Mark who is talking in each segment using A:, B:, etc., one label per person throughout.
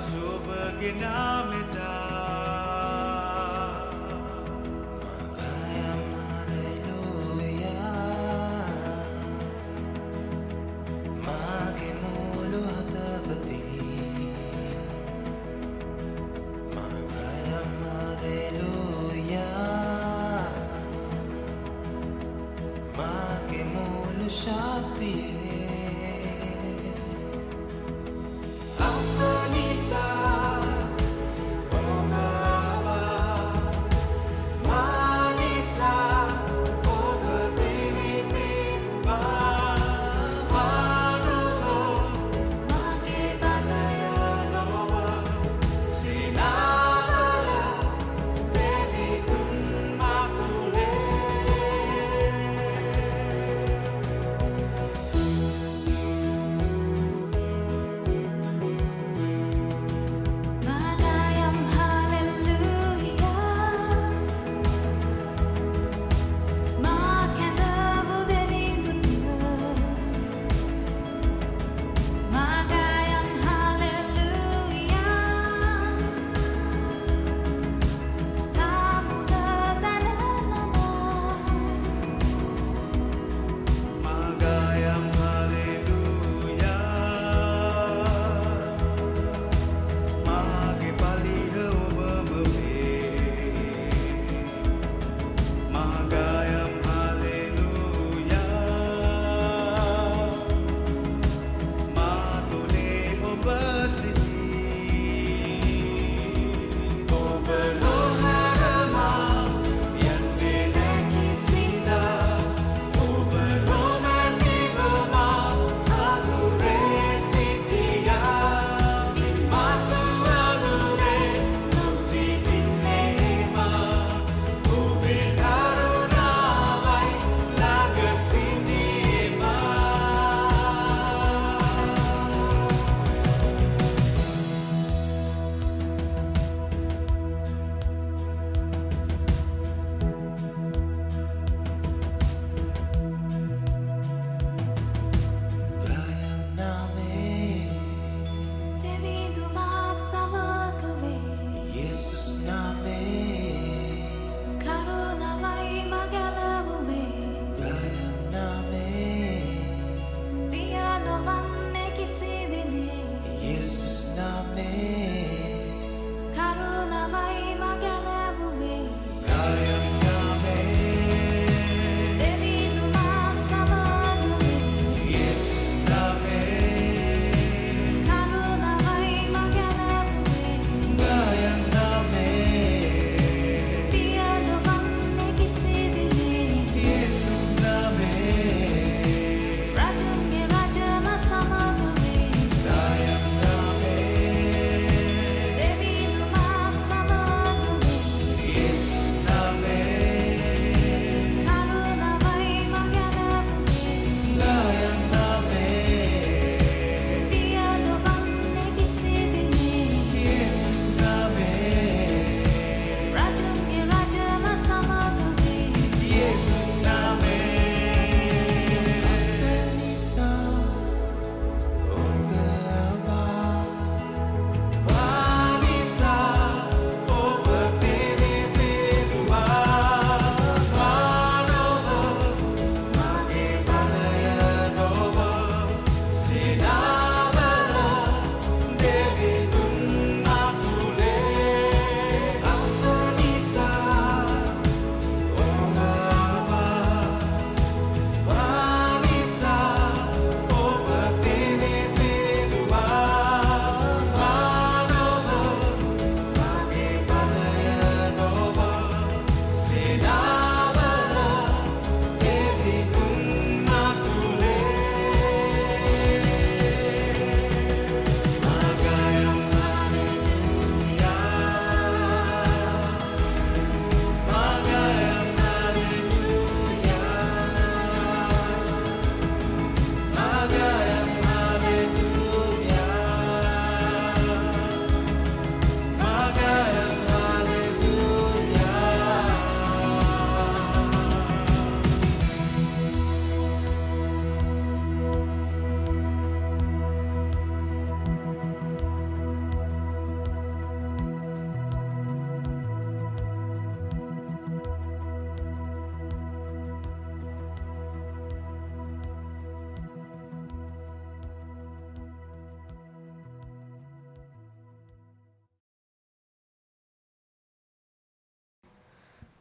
A: शुभ गिनामिता
B: Magayam Hallelujah Magimulu hatavati Magayam Hallelujah Magimulu shakti
A: Amanisa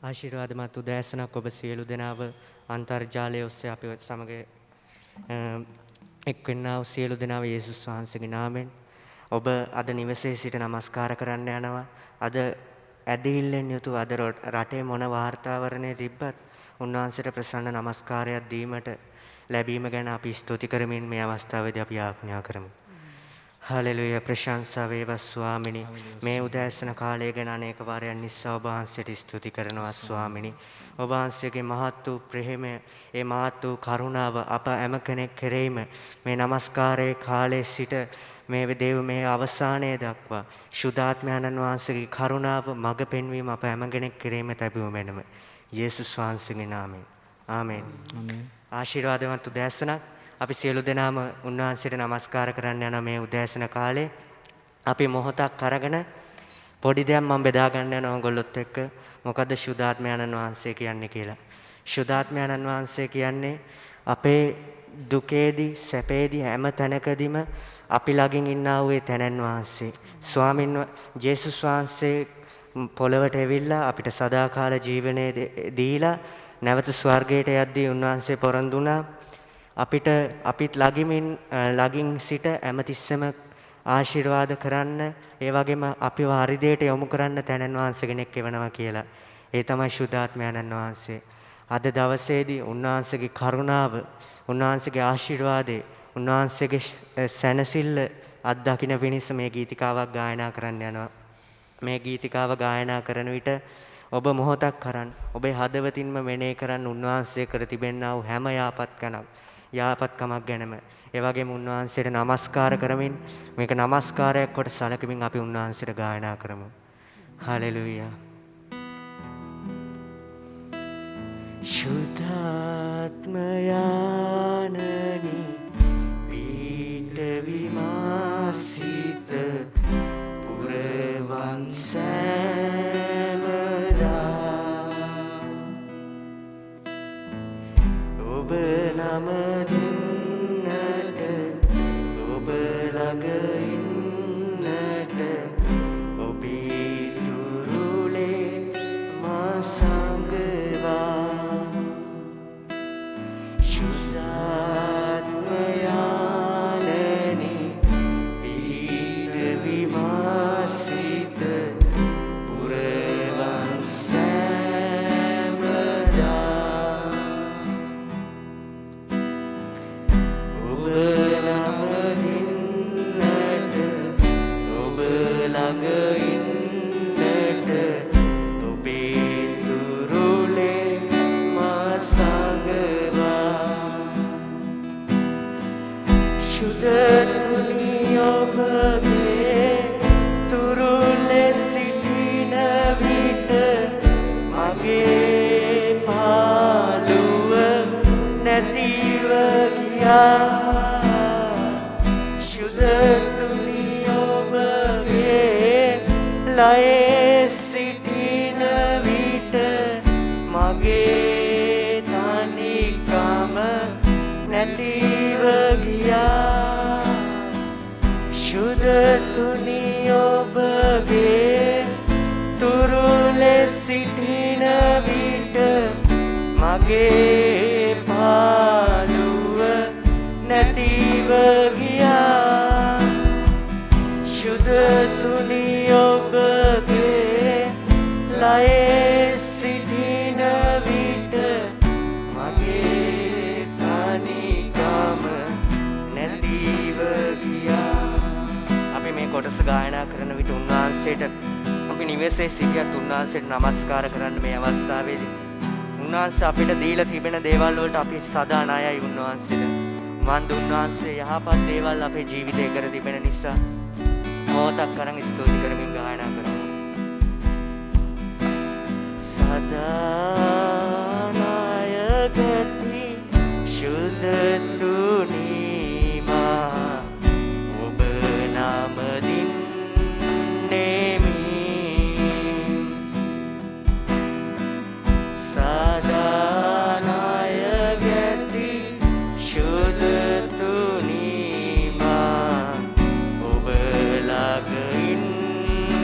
C: ආශිර්වාදමත් උදෑසනක් ඔබ සියලු දෙනාව අන්තර්ජාලය ඔස්සේ අපි සමග එක්වෙන්නා වූ සියලු දෙනාව යේසුස් වහන්සේගේ නාමයෙන් ඔබ අද නිවසේ සිට නමස්කාර කරන්න යනවා. අද ඇදහිල්ලෙන් යුතුව අද රටේ මොන වාර්තාවරණය තිබ්බත් උන්වහන්සේට ප්‍රසන්න නමස්කාරයක් දීමට ලැබීම ගැන අපි ස්තුති කරමින් මේ අවස්ථාවේදී අපි ආඥා කරමු. හලෙලුයා ප්‍රශංසා වේවා ස්වාමිනී. මේ උදෑසන කාලය ගැන අනේක වාරයන් නිසා ඔබ වහන්සේට ස්තුති කරනවා ස්වාමිනී. ඔබ වහන්සේගේ මහත් වූ ප්‍රේමය, ඒ මහත් වූ කරුණාව අප හැම කෙනෙක් කෙරෙහිම මේ නමස්කාරයේ කාලයේ සිට මේ දේව මේ අවසානයේ දක්වා ශුද්ධාත්මයන්න් වහන්සේගේ කරුණාව මඟ පෙන්වීම අප හැම කෙනෙක් කෙරෙහිම ලැබුව මැනම. යේසුස් වහන්සේගේ නාමයෙන්. ආමෙන්. ආශිර්වාදවත් උදෑසනක්. අපි සියලු දෙනාම උන්වහන්සේට නමස්කාර කරන්න යන මේ උදෑසන කාලේ අපි මොහොතක් අරගෙන පොඩි දෙයක් මම බෙදා ගන්න යනවා ඔයගොල්ලොත් එක්ක. මොකද්ද ශුද්ධාත්මයන්න් වහන්සේ කියන්නේ කියලා. ශුද්ධාත්මයන්න් වහන්සේ කියන්නේ අපේ දුකේදී සැපේදී හැම තැනකදීම අපි ළඟින් ඉන්නා වූ තැනන් වහන්සේ. ස්වාමින් ජේසුස් වහන්සේ පොළවට ඇවිල්ලා අපිට සදාකාල ජීවනයේ දීලා නැවත ස්වර්ගයට යද්දී උන්වහන්සේ පොරොන්දු වුණා අපිත් ළඟින් සිට හැමතිස්සෙම ආශිර්වාද කරන්න, ඒ වගේම අපිව හරි දෙයට යොමු කරන්න තැනන් වහන්සේ කෙනෙක් එවනවා කියලා. ඒ තමයි ශුද්ධාත්මයන්න් වහන්සේ. අද දවසේදී උන්වහන්සේගේ කරුණාව, උන්වහන්සේගේ ආශිර්වාදය, උන්වහන්සේගේ සැනසෙල්ල අත්දකින්න පිණිස මේ ගීතිකාවක් ගායනා කරන්න යනවා. මේ ගීතිකාව ගායනා කරන විට ඔබ මොහොතක් කරන් ඔබේ හදවතින්ම මෙනෙහි කරන් උන්වහන්සේ කර තිබෙනා වූ හැම යාපත්කමක් ගැනම ඒ වගේම උන්වහන්සේට නමස්කාර කරමින් මේක නමස්කාරයක් කොට සැලකමින් අපි උන්වහන්සේට ගායනා කරමු. හලෙලුයා. ශුද්ධාත්මයානනි පීඨ විමාසිත පුරවන් සෑමදා ඔබ නම දෙන්නට ඔබ ළඟ ඉන්නට ඔබේ තුරුලේ මා සංගවා ශුද්ධාත්මයානනි පීඨ විමාසිත පුරවන් සෑමදා ඔබ නම දින්නට ඔබ ළඟ ඉන්නට ඔබේ තුරුලේ මා සංගවා ශුද්ධතුනි ඔබගේ තුරුලේ සිටින විට මගේ පාළුව නැතිව ගියා. ශුද්ධතුනි ඔබගේ ලයේ සිටින විට මගේ තනිකම නැතිව ගියා. ශුද්ධතුනි ඔබගේ තුරුලේ සිටින විට මගේ පාළුව නැතිව ගියා. ශුද්ධතුනි ඔබගේ ලයේ සිටින විට මගේ තනිකම නැතිව ගියා. අපි මේ කොටස ගායනා කරන විට උන්වහන්සේට අපි නිවෙසේ සිටියත් උන්වහන්සේට නමස්කාර කරන්න මේ අවස්ථාවේදී උන්වහන්සේ අපිට දීලා තිබෙන දේවල් වලට අපි සදා ණයයි උන්වහන්සේට. මන්ද උන්වහන්සේ යහපත් දේවල් අපේ ජීවිතේ කර තිබෙන නිසා මොහොතක් කරන් ස්තුති කරමින් ගායනා කරමු. සදා ණයගති ශුද්ධතුනි මා ඔබ නම දින්නෙමි. සදා ණයගති ශුද්ධතුනි මා ඔබ ළඟ ඉන්නට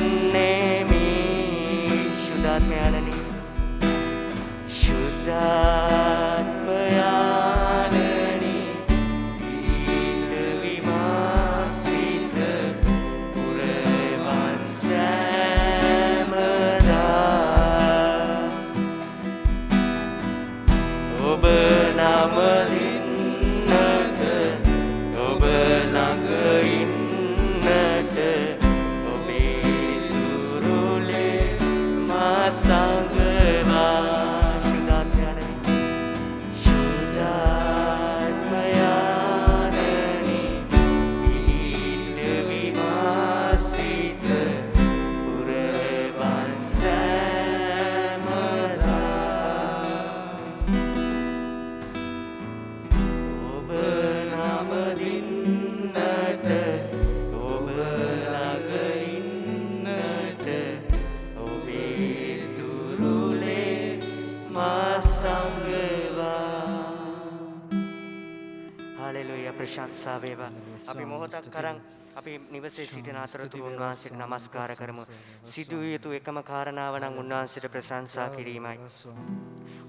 C: ප්‍රශංසා වේවා. අපි මොහොතක් කරන් අපි නිවසේ සිටින අතරතුර උන්වහන්සේට නමස්කාර කරමු. සිදුවිය යුතු එකම කාරණාව නම් උන්වහන්සේට ප්‍රශංසා කිරීමයි.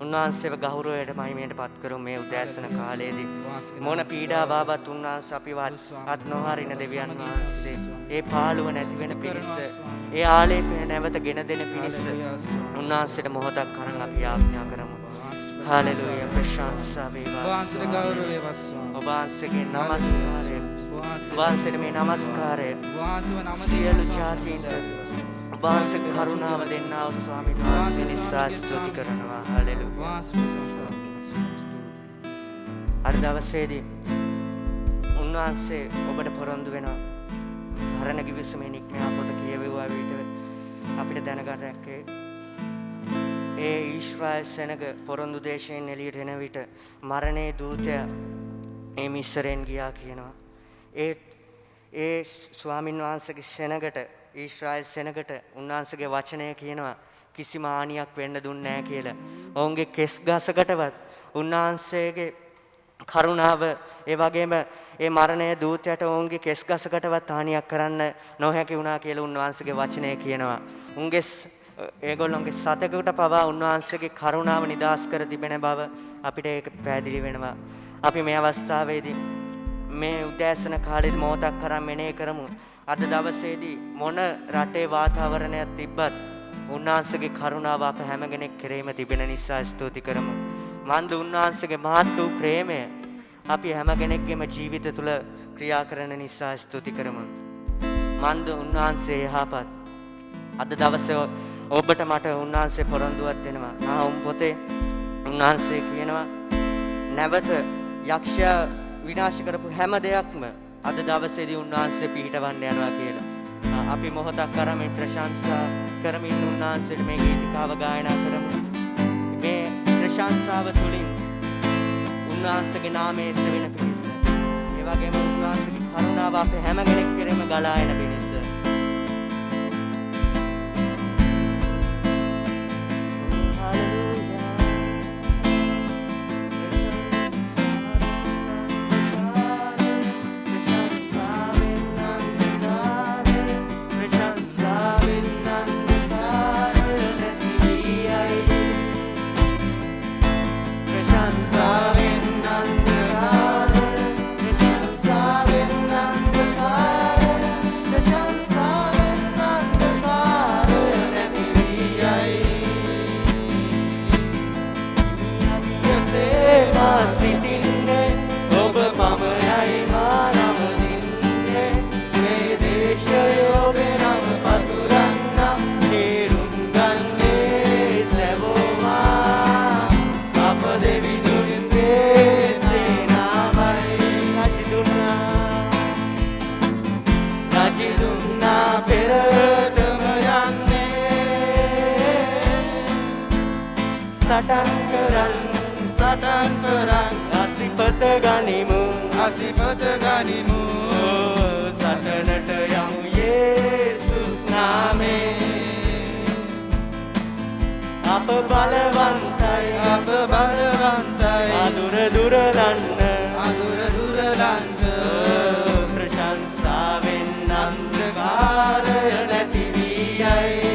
C: උන්වහන්සේව ගෞරවයට මහිමයට පත් කරමු මේ උදෑසන කාලයේදී. මොන පීඩාවාවත් උන්වහන්සේ අපිව අත් නොහරින දෙවියන් වහන්සේ. ඒ පාළුව නැති වෙන පිණිස, ඒ ආලේපය නැවත ගෙන දෙන පිණිස උන්වහන්සේට මොහොතක් කරන් අපි යාඥා කරමු. හාලෙලූයා. ප්‍රශංසා වේවා.
D: වහන්සේට ගෞරව වේවා ස්වාමී.
C: ඔබ වහන්සේගේ නමස්කාරය. වහන්සේට මේ නමස්කාරය
D: වහන්සේව නම
C: සියලු ජාතීන්ට ඔබ වහන්සේ කරුණාව දෙන්නා වූ ස්වාමීන් වහන්සේ නිසා ස්තුති කරනවා. හාලෙලූයා. අද දවසේදී උන්වහන්සේ ඔබට පොරොන්දු වෙනවා. මරණ කිවිසුමේ නික්මයා පොත කියවෙවුවා විට අපිට දැනගන්න හැකේ ඒ ඊශ්‍රායල් සෙනග පොරොන්දු දේශයෙන් එළියට එන විට මරණේ දූතයා ඒ මිස්රෙන් ගියා කියනවා. ඒ ස්වාමින් වහන්සේගේ සෙනගට ඊශ්‍රායල් සෙනගට උන්වහන්සේගේ වචනය කියනවා කිසිම හානියක් වෙන්න දුන්නේ නැහැ කියලා. ඔවුන්ගේ කෙස් ගසකටවත් උන්වහන්සේගේ කරුණාව ඒ වගේම ඒ මරණයේ දූතයට ඔවුන්ගේ කෙස් ගසකටවත් හානියක් කරන්න නොහැකි වුණා කියලා උන්වහන්සේගේ වචනය කියනවා. උන්ගේ ඒගොල්ලොන්ගේ සතෙකුට පවා උන්වහන්සේගේ කරුණාව නිදාස් කර තිබෙන බව අපිට ඒක පැහැදිලි වෙනවා. අපි මේ අවස්ථාවේදී මේ උදෑසන කාලෙදි මොහොතක් කරන් මෙනෙහි කරමු. අද දවසේදී මොන රටේ වාතාවරණයක් තිබ්බත් උන්වහන්සේගේ කරුණාව අප හැම කෙනෙක් කෙරෙහිම තිබෙන නිසා ස්තුති කරමු. මන්ද උන්වහන්සේගේ මහත් වූ ප්‍රේමය අපි හැම කෙනෙක්ගේම ජීවිත තුළ ක්‍රියා කරන නිසා ස්තුති කරමු. මන්ද උන්වහන්සේ යහපත්. අද දවසේ ඔබට මට උන්වහන්සේ පොරොන්දුවක් දෙනවා. නාහුම් පොතේ උන්වහන්සේ කියනවා නැවත යක්ෂයා විනාශ කරපු හැම දෙයක්ම අද දවසේදී උන්වහන්සේ පිහිටවන්න යනවා කියලා. අපි මොහොතක් කරන් මේ ප්‍රශංසා කරමින් උන්වහන්සේට මේ ගීතිකාව ගායනා කරමු. මේ ප්‍රශංසාව තුළින් උන්වහන්සේගේ නාමය සෙවෙන පිණිස, ඒ වගේම උන්වහන්සේගේ කරුණාව අපේ හැම කෙනෙක් කෙරෙහිම ගලා එන පිණිස.
D: සටන් කරන්
C: අසිපත ගනිමු සටනට යමු යේසුස් නාමේ. අප බලවන්තයි අදුර දුරලන්න ප්‍රශංසාවෙන් අන්ධකාරය නැති වී යයි.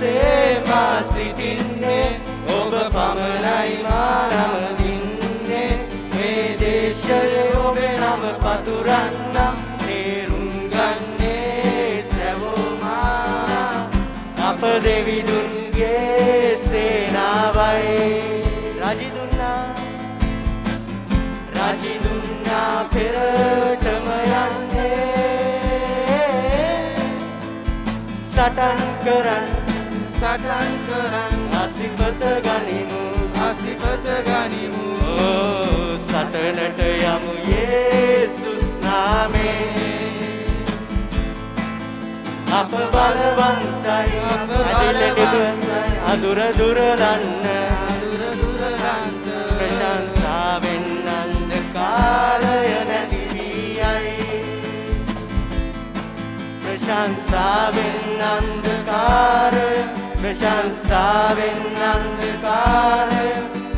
C: සේමා සිටින්නේ ඔබ පමණයි මා නම දින්නේ. මේ දේශයේ ඔබේ නම පතුරන්නම් තේරුම් ගන්නේ සැවොමා. අප දෙවිදුන්ගේ සේනාවයි. රජිදුන්නා පෙරටම යන්නේ. සටන් කරන් අසිපත ගනිමු සටනට යමු යේසුස් නාමේ. අප බලවන්තයි අදුර දුරලන්න ප්‍රශංසාවෙන් අන්ධකාරය නැති වී යයි. ප්‍රශංසාවෙන් අන්ධකාරය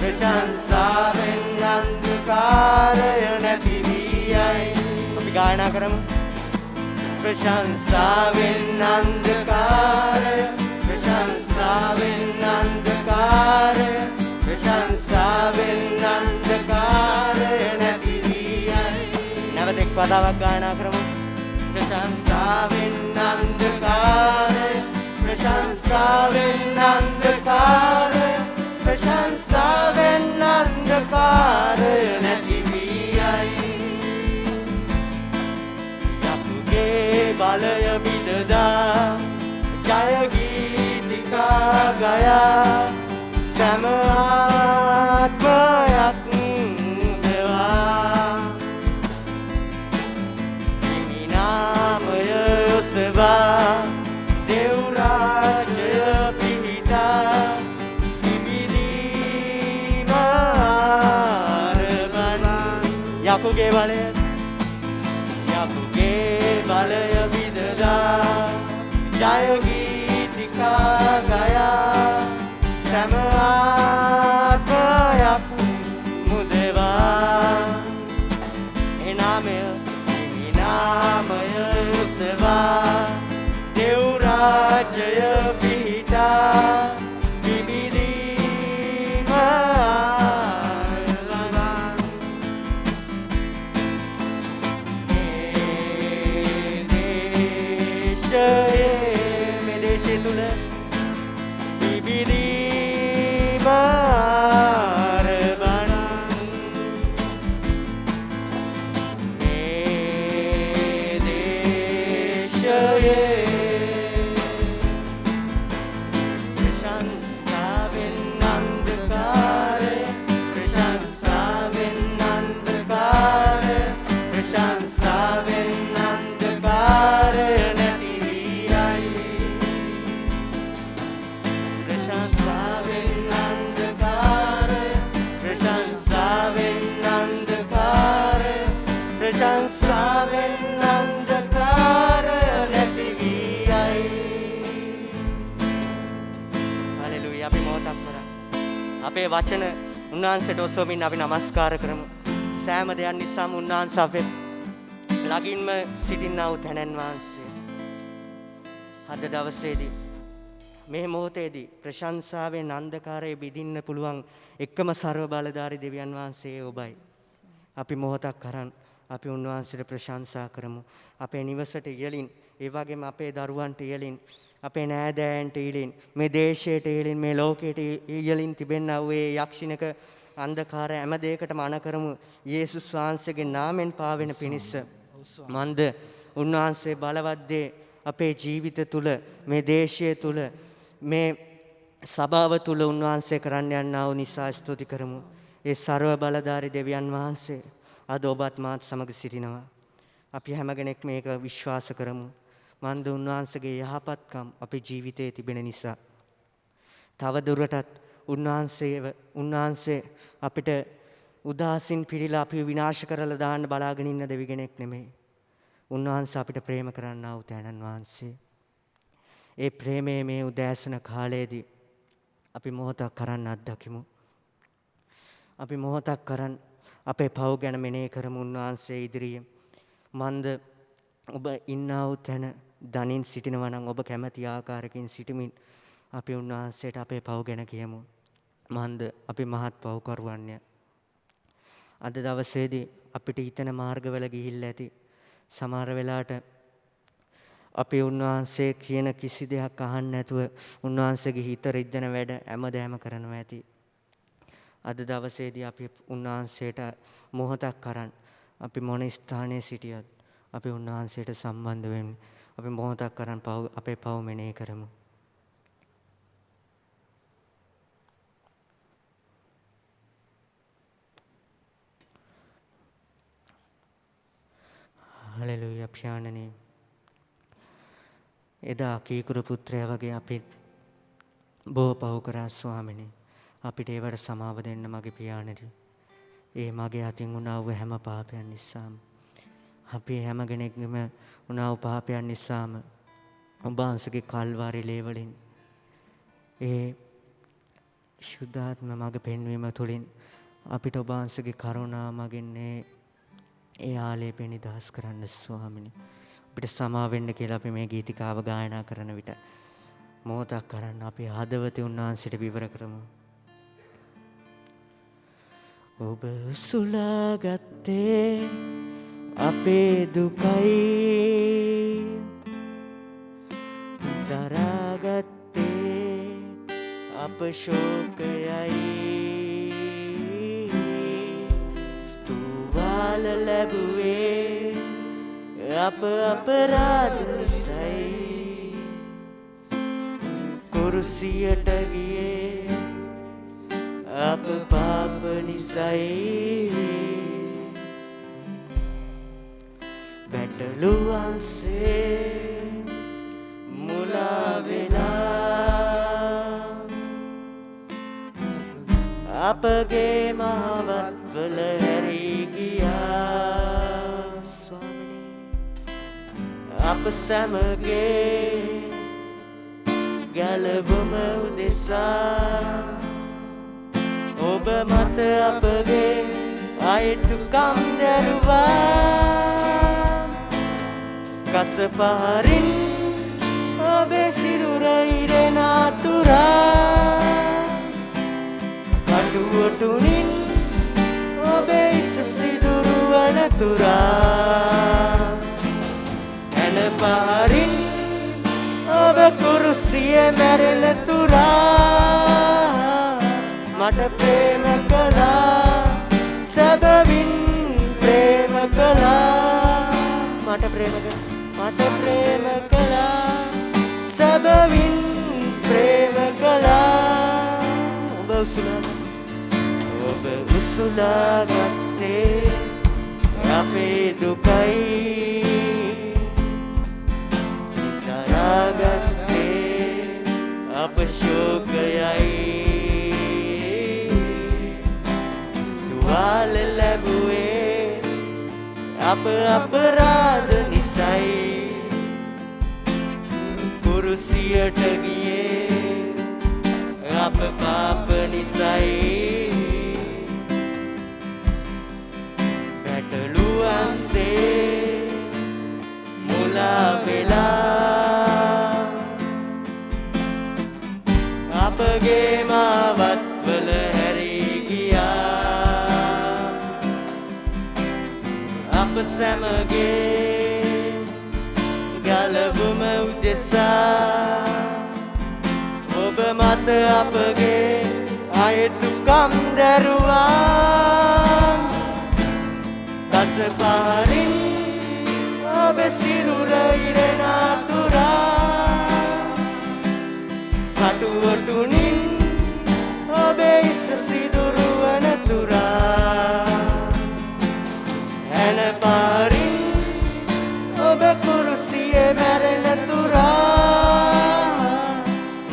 C: ප්‍රශංසාවෙන් අන්ධකාරය නැති වී යයි. අපි ගායනා කරමු. ප්‍රශංසාවෙන් අන්ධකාරය, ප්‍රශංසාවෙන් අන්ධකාරය, ප්‍රශංසාවෙන් අන්ධකාරය නැති වී යයි. නැවත එක් පදාවක් ගායනා කරමු. ප්‍රශංසාවෙන් අන්ධකාරය, ප්‍රශංසාවෙන් අන්ධකාරය, ප්‍රශංසාවෙන් අන්ධකාරය නැති වී යයි. යකුගේ බලය විදදා ජය ගීතිකා ගයා සෑම ආත්මයක් මුදවා හිමි නාමය ඔසවා දෙව් රාජ්‍ය පිහිටා පිබිදීම ආරබන. යකුගේ බලය, යකුගේ බලය විදදා ජය ගීතිකා ගයා සෑම ආත්මයක් මුදවා එනාමය හිමි නාමය උසවා දෙව් රාජ්‍යය පිහිටා පිබිදීම ආරලවා. මේ දේශය තුල පිබිදීම ආරබන. මේ දේශයේ ප්‍රශංසාවෙන් අන්ධකාරය, ප්‍රශංසාවෙන් අන්ධකාරය, ප්‍රශංසාවෙන් අන්ධකාරය නැති වී යයි. ප්‍රශංසාවෙන් අන්ධකාරය, ප්‍රශංසාවෙන් අන්ධකාරය, ප්‍රශංසාවෙන් අන්ධකාරය නැති වී යයි. හලෙලූයා. අපි මොහොතක් කරා අපේ වචන උන්වහන්සේට ඔසවමින් අපි නමස්කාර කරමු. සෑම දෙයක් නිසාම උන්වහන්සේ අපේ ළඟින්ම සිටිනා වූ තැනන් වහන්සේ අද දවසේදී මේ මොහොතේදී ප්‍රශංසාවෙන් අන්ධකාරයේ බිඳින්න පුළුවන් එකම ਸਰව බලධාරී දෙවියන් වහන්සේ ඔබයි. අපි මොහොතක් කරන් අපි උන්වහන්සේට ප්‍රශංසා කරමු. අපේ නිවසට ඉයලින්, ඒ වගේම අපේ දරුවන්ට ඉයලින්, අපේ නෑදෑයන්ට ඉයලින්, මේ දේශයට ඉයලින්, මේ ලෝකයට ඉයලින් තිබෙනා වූ ඒ යක්ෂණික අන්ධකාරය හැම දෙයකටම අණ කරමු. යේසුස් වහන්සේගේ නාමෙන් පාවෙන පිණිස මන්ද උන්වහන්සේ බලවත් දේ අපේ ජීවිත තුල, මේ දේශය තුල, මේ සභාව තුල උන්වහන්සේ කරන්න යනා වූ නිසා ස්තුති කරමු. ඒ ਸਰව බලධාරී දෙවියන් වහන්සේ අද ඔබත් මාත් සමග සිටිනවා. අපි හැම කෙනෙක් මේක විශ්වාස කරමු. මන්ද උන්වහන්සේගේ යහපත්කම් අපේ ජීවිතයේ තිබෙන නිසා තව දුරටත් උන්වහන්සේ අපිට උදාසින් පිළිලා අපි විනාශ කරලා දාන්න බලාගෙන ඉන්න දෙවි කෙනෙක් නෙමෙයි. උන්වහන්සේ අපිට ප්‍රේම කරන්නා වූ තැනන් වහන්සේ. ඒ ප්‍රේමයේ මේ උදෑසන කාලයේදී අපි මොහොතක් කරන් අත්දකිමු. අපි මොහොතක් කරන් අපේ පව් ගැන මෙනෙහි කරමු උන්වහන්සේ ඉදිරියේ. මන්ද ඔබ ඉන්නා වූ තැන දනින් සිටිනවා නම් ඔබ කැමති ආකාරයකින් සිටමින් අපි උන්වහන්සේට අපේ පව් ගැන කියමු. මන්ද අපි මහත් පව්කරුවන්ය. අද දවසේදී අපිට හිතන මාර්ගවල ගිහිල්ලා ඇති. සමහර වෙලාවට අපි උන්වහන්සේ කියන කිසි දෙයක් අහන්න නැතුව උන්වහන්සේගේ හිත රිද්දන වැඩ හැමදෑම කරනවා ඇති. අද දවසේදී අපි උන්වහන්සේට මොහොතක් කරන් අපි මොන ස්ථානයේ සිටියත් අපි උන්වහන්සේට සම්බන්ධ වෙමු. අපි මොහොතක් කරන් අපේ පව් මෙනෙහි කරමු. හලෙලූයා. පියාණනි, එදා කීකුරු පුත්‍රයා වගේ අපි බොහෝ පව් කරා ස්වාමිනේ. අපිට ඒවට සමාව දෙන්න මගේ පියාණනි. ඒ මගේ අතින් වුණා වූ හැම පාපයන් නිසාම, අපි හැම කෙනෙක්ගේම වුණා වූ පාපයන් නිසාම ඔබ වහන්සේගේ කල්වාරි ලේ වලින් ඒ ශුද්ධාත්ම මඟ පෙන්වීම තුළින් අපිට ඔබ වහන්සේගේ කරුණා මගින් ඒ ආලේපේ නිදහස් කරන්න ස්වාමිනි. අපිට සමා වෙන්න කියලා අපි මේ ගීතිකාව ගායනා කරන විට මොහොතක් කරන්න අපේ හදවතේ උන්වහන්සේට විවර කරමු. ඔබ සුලාගත්තේ අපේ දුකයි දරාගත්තේ අප ශෝකයයි තුවාල ලැබුවේ අප අපරාධ නිසයි කුරුසියට ගියේ අප පාප නිසයි බැටළුවන්සේ මුලා වෙලා අපගේ මහවත්වල හැරී ගියා ස්වාමිනී අප සැමගේ ගැලවුම උදෙසා ඔබ මත අපගේ අයිතුකම් දැරුවා කස පහරින් ඔබේ සිරුර ඉරෙන අතුරා කටුවටුනින් ඔබේ ඉස සිදුරුවන තුරා ඇන පහරින් ඔබ කුරුසියේ මැරෙන තුරා මට ප්‍රේම කළා සැබවින් ප්‍රේම කළා මට ප්‍රේම කළා සැබවින් ප්‍රේම කළා ඔබ උසුලාගත්තේ අපේ දුකයි දරාගත්තේ අප ශෝකයයි තුවාල ලැබුවේ අප අපරාධ නිසයි කුරුසියට ගියේ අප පාප නිසයි බැටළුවන්සේ මුලා වෙලා අපගේ මාවත්වල හැරී ගියා අප සැමගේ ගලවුම උදෙසා ඔබ මත අපගේ අයතුකම් දැරුවා කස පහරින් ඔබ සිරුර ඉරෙන අතුරා කටුවටුනින් ඔබේ ඉස සිදුරුවන තුරා ඇන පාරින් ඔබ කුරුසියේ මැරෙන තුරා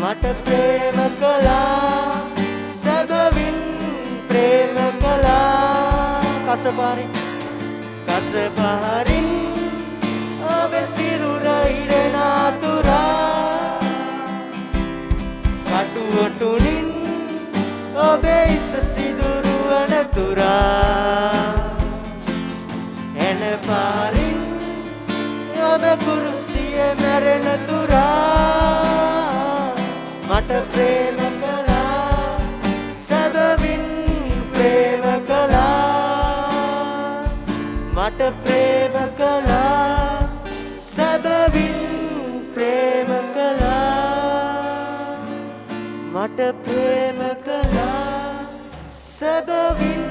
C: මට ප්‍රේම කළා සැබවින් ප්‍රේම කළා කස පහරින් ඔබ සිරුර ඉරෙන අතුරා කටුවටුනින් ඔබේ ඉස සිදුරුවන තුරා එන පාරින් ඔබ කුරුසියේ මැරෙන තුරා මට ප්‍රේම කළා සැබවින් ප්‍රේම කළා මට ප්‍රේම කළා සැබවින් ප්‍රේම කළා මට ප්‍රේම කළා සැබවින්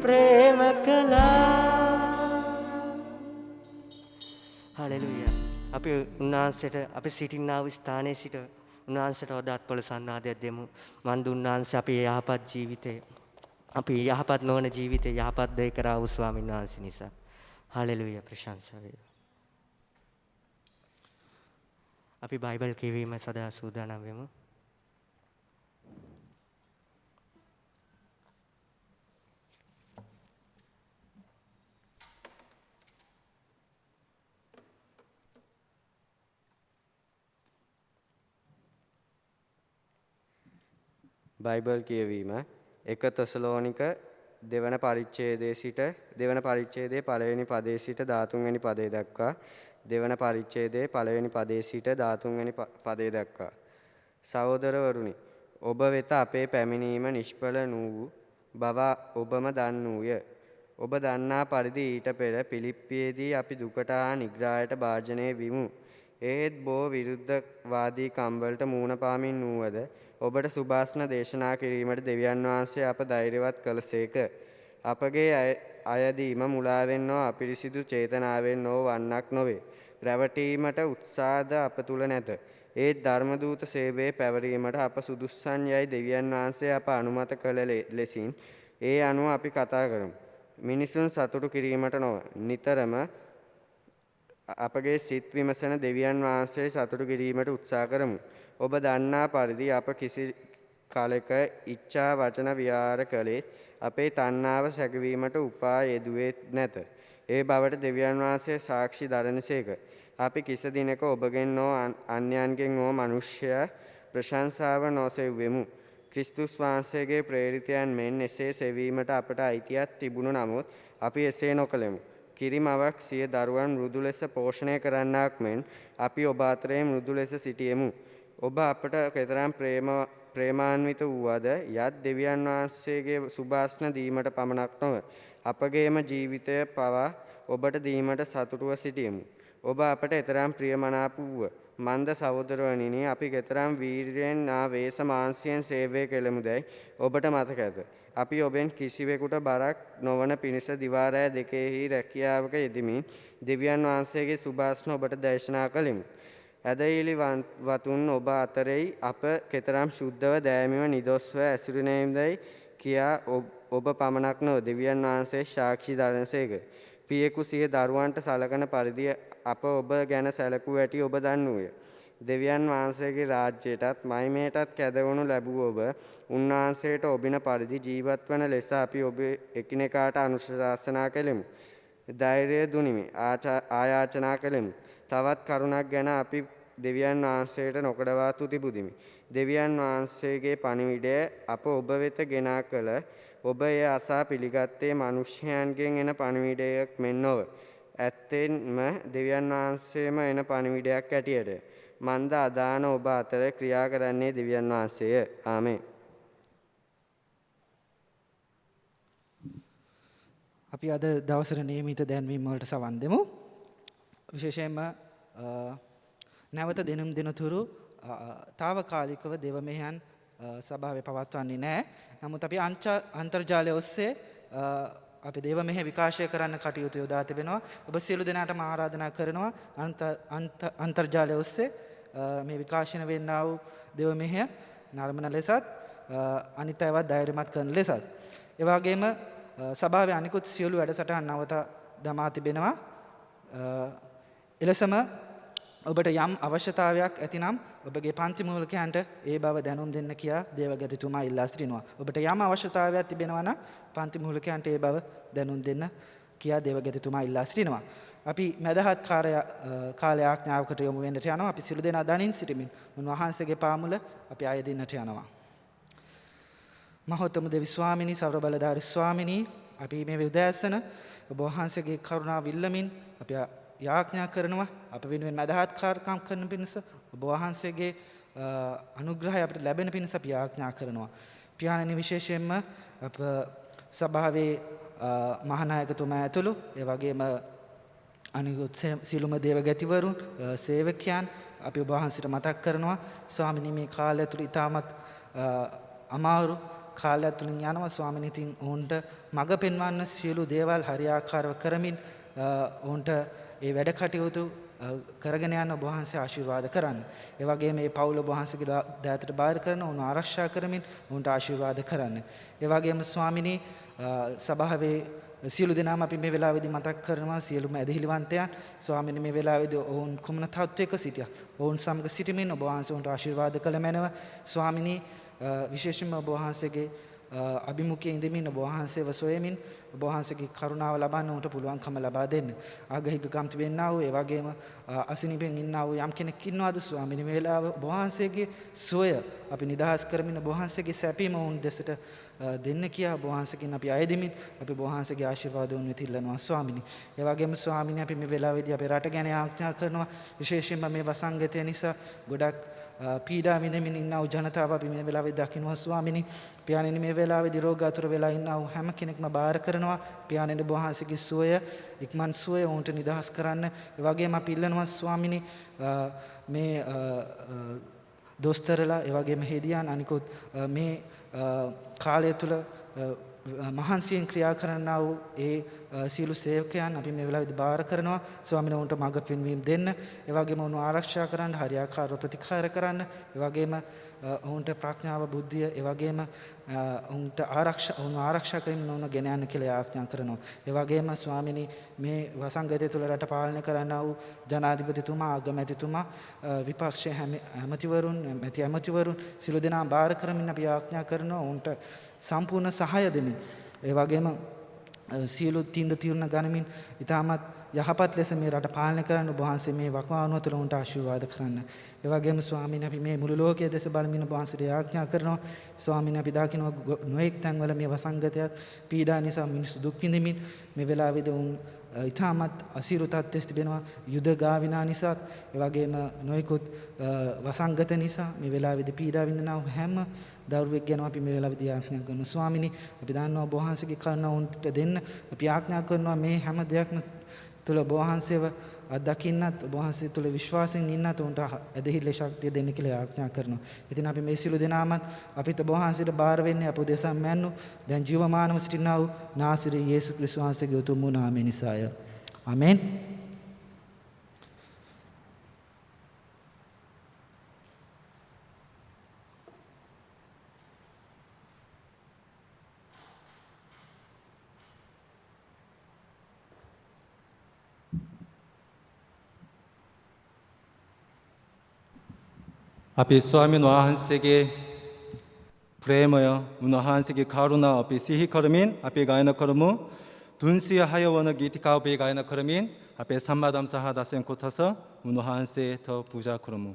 C: ප්‍රේම කළා හලෙලුයා අපි උන්වහන්සේට අපි සිටිනා වූ ස්ථානයේ සිට උන්වහන්සේට වදාත් පොළ සන්නාදයක් දෙමු මන් දුන්නාන්සේ අපේ යහපත් ජීවිතේ අපි යහපත් නොවන ජීවිතේ යහපත් දෙය කරා වූ ස්වාමීන් වහන්සේ නිසා හලෙලුයා ප්‍රශංසා වේවා අපි බයිබල් කියවීම සදා සූදානම් වෙමු
E: බයිබල් කියවීම 1 තෙසලෝනික දෙවන පරිච්ඡේදයේ පළවෙනි පදයේ සිට 13 වෙනි පදය දක්වා දෙවන පරිච්ඡේදයේ පළවෙනි පදයේ සිට 13 වෙනි පදය දක්වා. සහෝදරවරුනි, ඔබ වෙත අපේ පැමිණීම නිෂ්ඵල වූ බව ඔබම දන්නූය. ඔබ දන්නා පරිදි ඊට පෙර පිලිප්පියේදී අපි දුකට හා නිග්‍රහයට භාජනය විමු. ඒත් බෝ විරුද්ධවාදී කම්වලට මූණ පාමින් වූවද ඔබට සුභාෂ්ණ දේශනා කිරීමට දෙවියන් වහන්සේ අප ධෛර්යවත් කළසේක. අපගේ අයදීම මුලාවෙන් හෝ අපිරිසිදු චේතනාවෙන් හෝ වන්නක් නොවේ. රැවටීමට උත්සාහද අප තුල නැත. ඒත් ධර්මදූත සේවයේ පැවරීමට අප සුදුස්සන් යයි දෙවියන් වහන්සේ අප අනුමත කළ ලෙසින් ඒ අනුව අපි කතා කරමු. මිනිසුන් සතුටු කිරීමට නොව නිතරම අපගේ සිත් විමසන දෙවියන් වහන්සේ සතුටු කිරීමට උත්සාහ කරමු. ඔබ දන්නා පරිදි අප කිසි කාලයක ඉච්ඡා වචන විහාර කළේ අපේ තණ්හාව සැකවීමට උපා යෙදුවේ නැත. ඒ බවට දෙවියන් වහන්සේ සාක්ෂි දරනසේක. අපි කිසි දිනක ඔබගෙන් හෝ අන්‍යයන්ගෙන් හෝ මනුෂ්‍ය ප්‍රශංසාව නොසෙව්වෙමු. ක්‍රිස්තුස් වහන්සේගේ ප්‍රේරිතයන් මෙන් එසේ සෙවීමට අපට අයිතියක් තිබුණු නමුත් අපි එසේ නොකළෙමු. කිරිමවක් සිය දරුවන් මෘදු ලෙස පෝෂණය කරන්නාක් මෙන් අපි ඔබ අතරේ මෘදු ලෙස සිටියෙමු. ඔබ අපට කෙතරම් ප්‍රේමාන්විත වූවද යත් දෙවියන් වහන්සේගේ සුභාෂ්ණ දීමට පමණක් නොව අපගේම ජීවිතය පවා ඔබට දීමට සතුටුව සිටියෙමු. ඔබ අපට එතරම් ප්‍රියමනාප වූව මන්ද සහෝදරවණිනි, අපි කෙතරම් වීර්යයෙන් වේස මාංශයෙන් සේවය කෙළෙමුදැයි ඔබට මතක ඇත. අපි ඔබෙන් කිසිවෙකුට බරක් නොවන පිණිස දිවා රෑ දෙකෙහි රැකියාවක යෙදෙමින් දෙවියන් වහන්සේගේ සුභාෂ්ණ ඔබට දේශනා කළෙමු. ඇදහිලි වතුන් ඔබ අතරෙහි අප කෙතරම් ශුද්ධව දෑමිව නිදොස්ව ඇසුරුනේදැයි කියා ඔබ පමණක් නොව දෙවියන් වහන්සේ සාක්ෂි දරනසේක. පියෙකු සිය දරුවන්ට සලකන පරිදි අප ඔබ ගැන සැලකූ ඇති ඔබ දන්නූය. දෙවියන් වහන්සේගේ රාජ්‍යයටත් මහිමයටත් කැදවනු ලැබූ ඔබ උන්වහන්සේට ඔබින පරිදි ජීවත් වන ලෙස අපි ඔබ එකිනෙකාට අනුශාසනා කළෙමු. ධෛර්යය දුනිමි, ආයාචනා කළෙමු. තවත් කරුණක් ගැන අපි දෙවියන් වහන්සේට නොකඩවා තුති පුදිමි. දෙවියන් වහන්සේගේ පණිවිඩය අප ඔබ වෙත ගෙනා කළ ඔබ එය අසා පිළිගත්තේ මනුෂ්‍යයන්ගෙන් එන පණිවිඩයක් මෙන් නොව ඇත්තෙන්ම දෙවියන් වහන්සේම එන පණිවිඩයක් ඇටියට. මන්ද අදාන ඔබ අතර ක්‍රියා කරන්නේ දෙවියන් වහන්සේය. ආමේන්.
D: අපි අද දවසට නියමිත දැන්වීම් වලට සවන් දෙමු. විශේෂයෙන්ම නැවත දෙනුම් දිනතුරු తాවකාලිකව දේව මෙහෙයන් සභාවේ පවත්වන්නේ නැහැ. නමුත් අපි අන්තර්ජාලය ඔස්සේ අපි දේව මෙහෙය විකාශය කරන්න කටයුතු යොදා තිබෙනවා. ඔබ සියලු දෙනාටම ආරාධනා කරනවා අන්තර්ජාලය ඔස්සේ මේ විකාශන වෙන්නා වූ දේව මෙහෙය නරඹන ලෙසත් අනිත් අයවත් ධෛර්යමත් කරන ලෙසත්. ඒ වගේම සභාවේ අනිකුත් සියලු වැඩසටහන් නවත දමා තිබෙනවා. එලෙසම ඔබට යම් අවශ්‍යතාවයක් ඇතිනම් ඔබගේ පන්ති මූලිකයන්ට ඒ බව දැනුම් දෙන්න කියා දේවගතිතුමා ඉල්ලා සිටිනවා. ඔබට යම් අවශ්‍යතාවයක් තිබෙනවා නම් පන්ති මූලිකයන්ට ඒ බව දැනුම් දෙන්න කියා දේවගතිතුමා ඉල්ලා සිටිනවා. අපි මදහත් කාලය ආඥාවකට යොමු වෙන්නට යනවා. අපි සිළු දෙනා දනින් සිටිමින් උන්වහන්සේගේ පාමුල අපි අයදින්නට යනවා. මහෝත්තම දෙවි ස්වාමිනී, සර්ව බලධාරී ස්වාමිනී, අපි මේ උදෑසන ඔබ වහන්සේගේ කරුණාව ඉල්ලමින් අපි යාඥා කරනවා. අප වෙනුවෙන් මදහත් කාර්යක්‍රම කරන පිණිස ඔබ වහන්සේගේ අනුග්‍රහය අපිට ලැබෙන පිණිස අපි යාඥා කරනවා. පියාණනි, විශේෂයෙන්ම අප සභාවේ මහානායකතුමා ඇතුළු ඒ වගේම අනිකුත් සියලුම දේවගතිවරුන්, සේවකයන් අපි ඔබ වහන්සේට මතක් කරනවා. ස්වාමිනී, මේ කාලය තුළ ඉතාමත් අමාරු කාලයක් තුලින් යනවා. ස්වාමීන් ඉතින් ඔවුන්ට මඟ පෙන්වන්න සියලු දේවල් හරියාකාරව කරමින් ඔවුන්ට ඒ වැඩ කටයුතු කරගෙන යන ඔබ වහන්සේ ආශිර්වාද කරන්න. ඒ වගේම මේ පවුල ඔබ වහන්සේගේ දෑතට බාර කරන ඔවුන් ආරක්ෂා කරමින් ඔවුන්ට ආශිර්වාද කරන්න. ඒ වගේම ස්වාමිනී, සභාවේ සියලු දෙනාම අපි මේ වෙලාවේදී මතක් කරනවා සියලුම ඇදහිලිවන්තයන්. ස්වාමීනි, මේ වෙලාවේදී ඔවුන් කුමන තත්වයක සිටියා ඔවුන් සමග සිටමින් ඔබ වහන්සේ ඔවුන්ට ආශිර්වාද කළ මැනව. ස්වාමිනී, විශේෂයෙන්ම ඔබ වහන්සේගේ අභිමුඛයේ ඉඳමින් ඔබ වහන්සේව සොයමින් ඔබ වහන්සේගේ කරුණාව ලබන්න උන්ට පුළුවන්කම ලබා දෙන්න. ආගහිකකම් තිබෙන්නා වූ ඒ වගේම අසනීපෙන් ඉන්නා වූ යම් කෙනෙක් ඉන්නවාද ස්වාමීනි මේ වෙලාව ඔබ වහන්සේගේ සුවය අපි නිදහස් කරමින් ඔබ වහන්සේගේ සැපීම උන් දෙසට දෙන්න කියා ඔබ වහන්සේකින් අපි අයදිමින් අපි ඔබ වහන්සේගේ ආශිර්වාද උන් වෙත ඉල්ලනවා ස්වාමීනි. ඒ වගේම ස්වාමීනි අපි මේ වෙලාවේදී අපේ රට ගැන ආඥා කරනවා විශේෂයෙන්ම මේ වසංගතය නිසා ගොඩක් පීඩා විඳමින් ඉන්නා වූ ජනතාව අපි මේ වෙලාවේ දකින්නවා ස්වාමීනි. පියාණෙනි මේ වෙලාවේදී රෝගාතුර වෙලා ඉන්නා වූ හැම කෙනෙක්ම බාර කරනවා. පියාණෙනි ඔබ වහන්සේගේ සුවය ඉක්මන් සුවය උන්ට නිදහස් කරන්න. ඒ වගේම අපි ඉල්ලනවා ස්වාමීනි මේ දොස්තරලා ඒ වගේම හෙදියන් අනිකුත් මේ කාලය තුල මහන්සියෙන් ක්‍රියා කරන්නා වූ ඒ සීල සේවකයන් අපි මේ වෙලාවේදී බාර කරනවා ස්වාමීන් වහන්සේට මඟ පෙන්වීම දෙන්න. ඒ වගේම උන්ව ආරක්ෂා කරන්න, හරියාකාරව ප්‍රතිකාර කරන්න. ඒ වගේම ඔවුන්ට ප්‍රඥාව, බුද්ධිය, ඒ වගේම ඔවුන්ට ආරක්ෂා කිරීම උන්ව ගෙන යන්න කියලා ආඥා කරනවා. ඒ වගේම ස්වාමීනි මේ වසංගතය තුළ රට පාලනය කරන්නා වූ ජනාධිපතිතුමා, අගමැතිතුමා, විපක්ෂයේ ඇමතිවරුන් සියලු දෙනා බාර කරමින් අපි ආඥා කරනවා ඔවුන්ට සම්පූර්ණ සහාය දෙමින්. ඒ වගේම සියලු තීරණ ගනිමින් ඉතාමත් යහපත් ලෙස මේ රට පාලනය කරන්න ඔබ වහන්සේ මේ වකවානුව තුළ උන්ට ආශිර්වාද කරන්න. ඒ වගේම ස්වාමීන් අපි මේ මුළු ලෝකයේ දෙස බලමින් ඔබ වහන්සේට ආඥා කරනවා ස්වාමීන් අපි දකිනවා නොඑක් තැන්වල මේ වසංගතයත් පීඩා නිසා මිනිස්සු දුක් විඳිමින් මේ වෙලාවේදී උන් ඉතාමත් අසීරු තත්ත්වයේ තිබෙනවා. යුද ගාවිනා නිසා ඒ වගේම නොයෙකුත් වසංගත නිසා මේ වෙලාවේදී පීඩා විඳිනා හැම දරුවෙක් ගැන අපි මේ වෙලාවේදී ආඥා කරනවා ස්වාමීනි. අපි දන්නවා ඔබ වහන්සේගේ කරුණාව උන්ට දෙන්න. අපි ආඥා කරනවා මේ හැම දෙයක්ම තුල ඔබ වහන්සේව අත්දකින්නත් ඔබ වහන්සේ තුල විශ්වාසයෙන් ඉන්නත් උන්ට ඇදහිල්ලේ ශක්තිය දෙන්න කියලා ආඥා කරනවා. ඉතින් අපි මේ සිළු දෙනාමත් අපිට ඔබ වහන්සේට බාර වෙන්නේ අපෝ දෙසම් මැන්නු දැන් ජීවමානව සිටිනා වූ නාසරේ යේසුස් ක්‍රිස්තුස් වහන්සේගේ උතුම් වූ නාමය නිසාය. ආමෙන්.
F: අපි ස්වාමීන් වහන්සේගේ ප්‍රේමය, උන්වහන්සේගේ කරුණාව අපි සිහි කරමින් අපි ගායනා කරමු. 306 වන ගීතිකාව අපි ගායනා කරමින් අපේ සම්මාදම් සහ දසෙන් කොටස උන්වහන්සේට පූජා කරමු.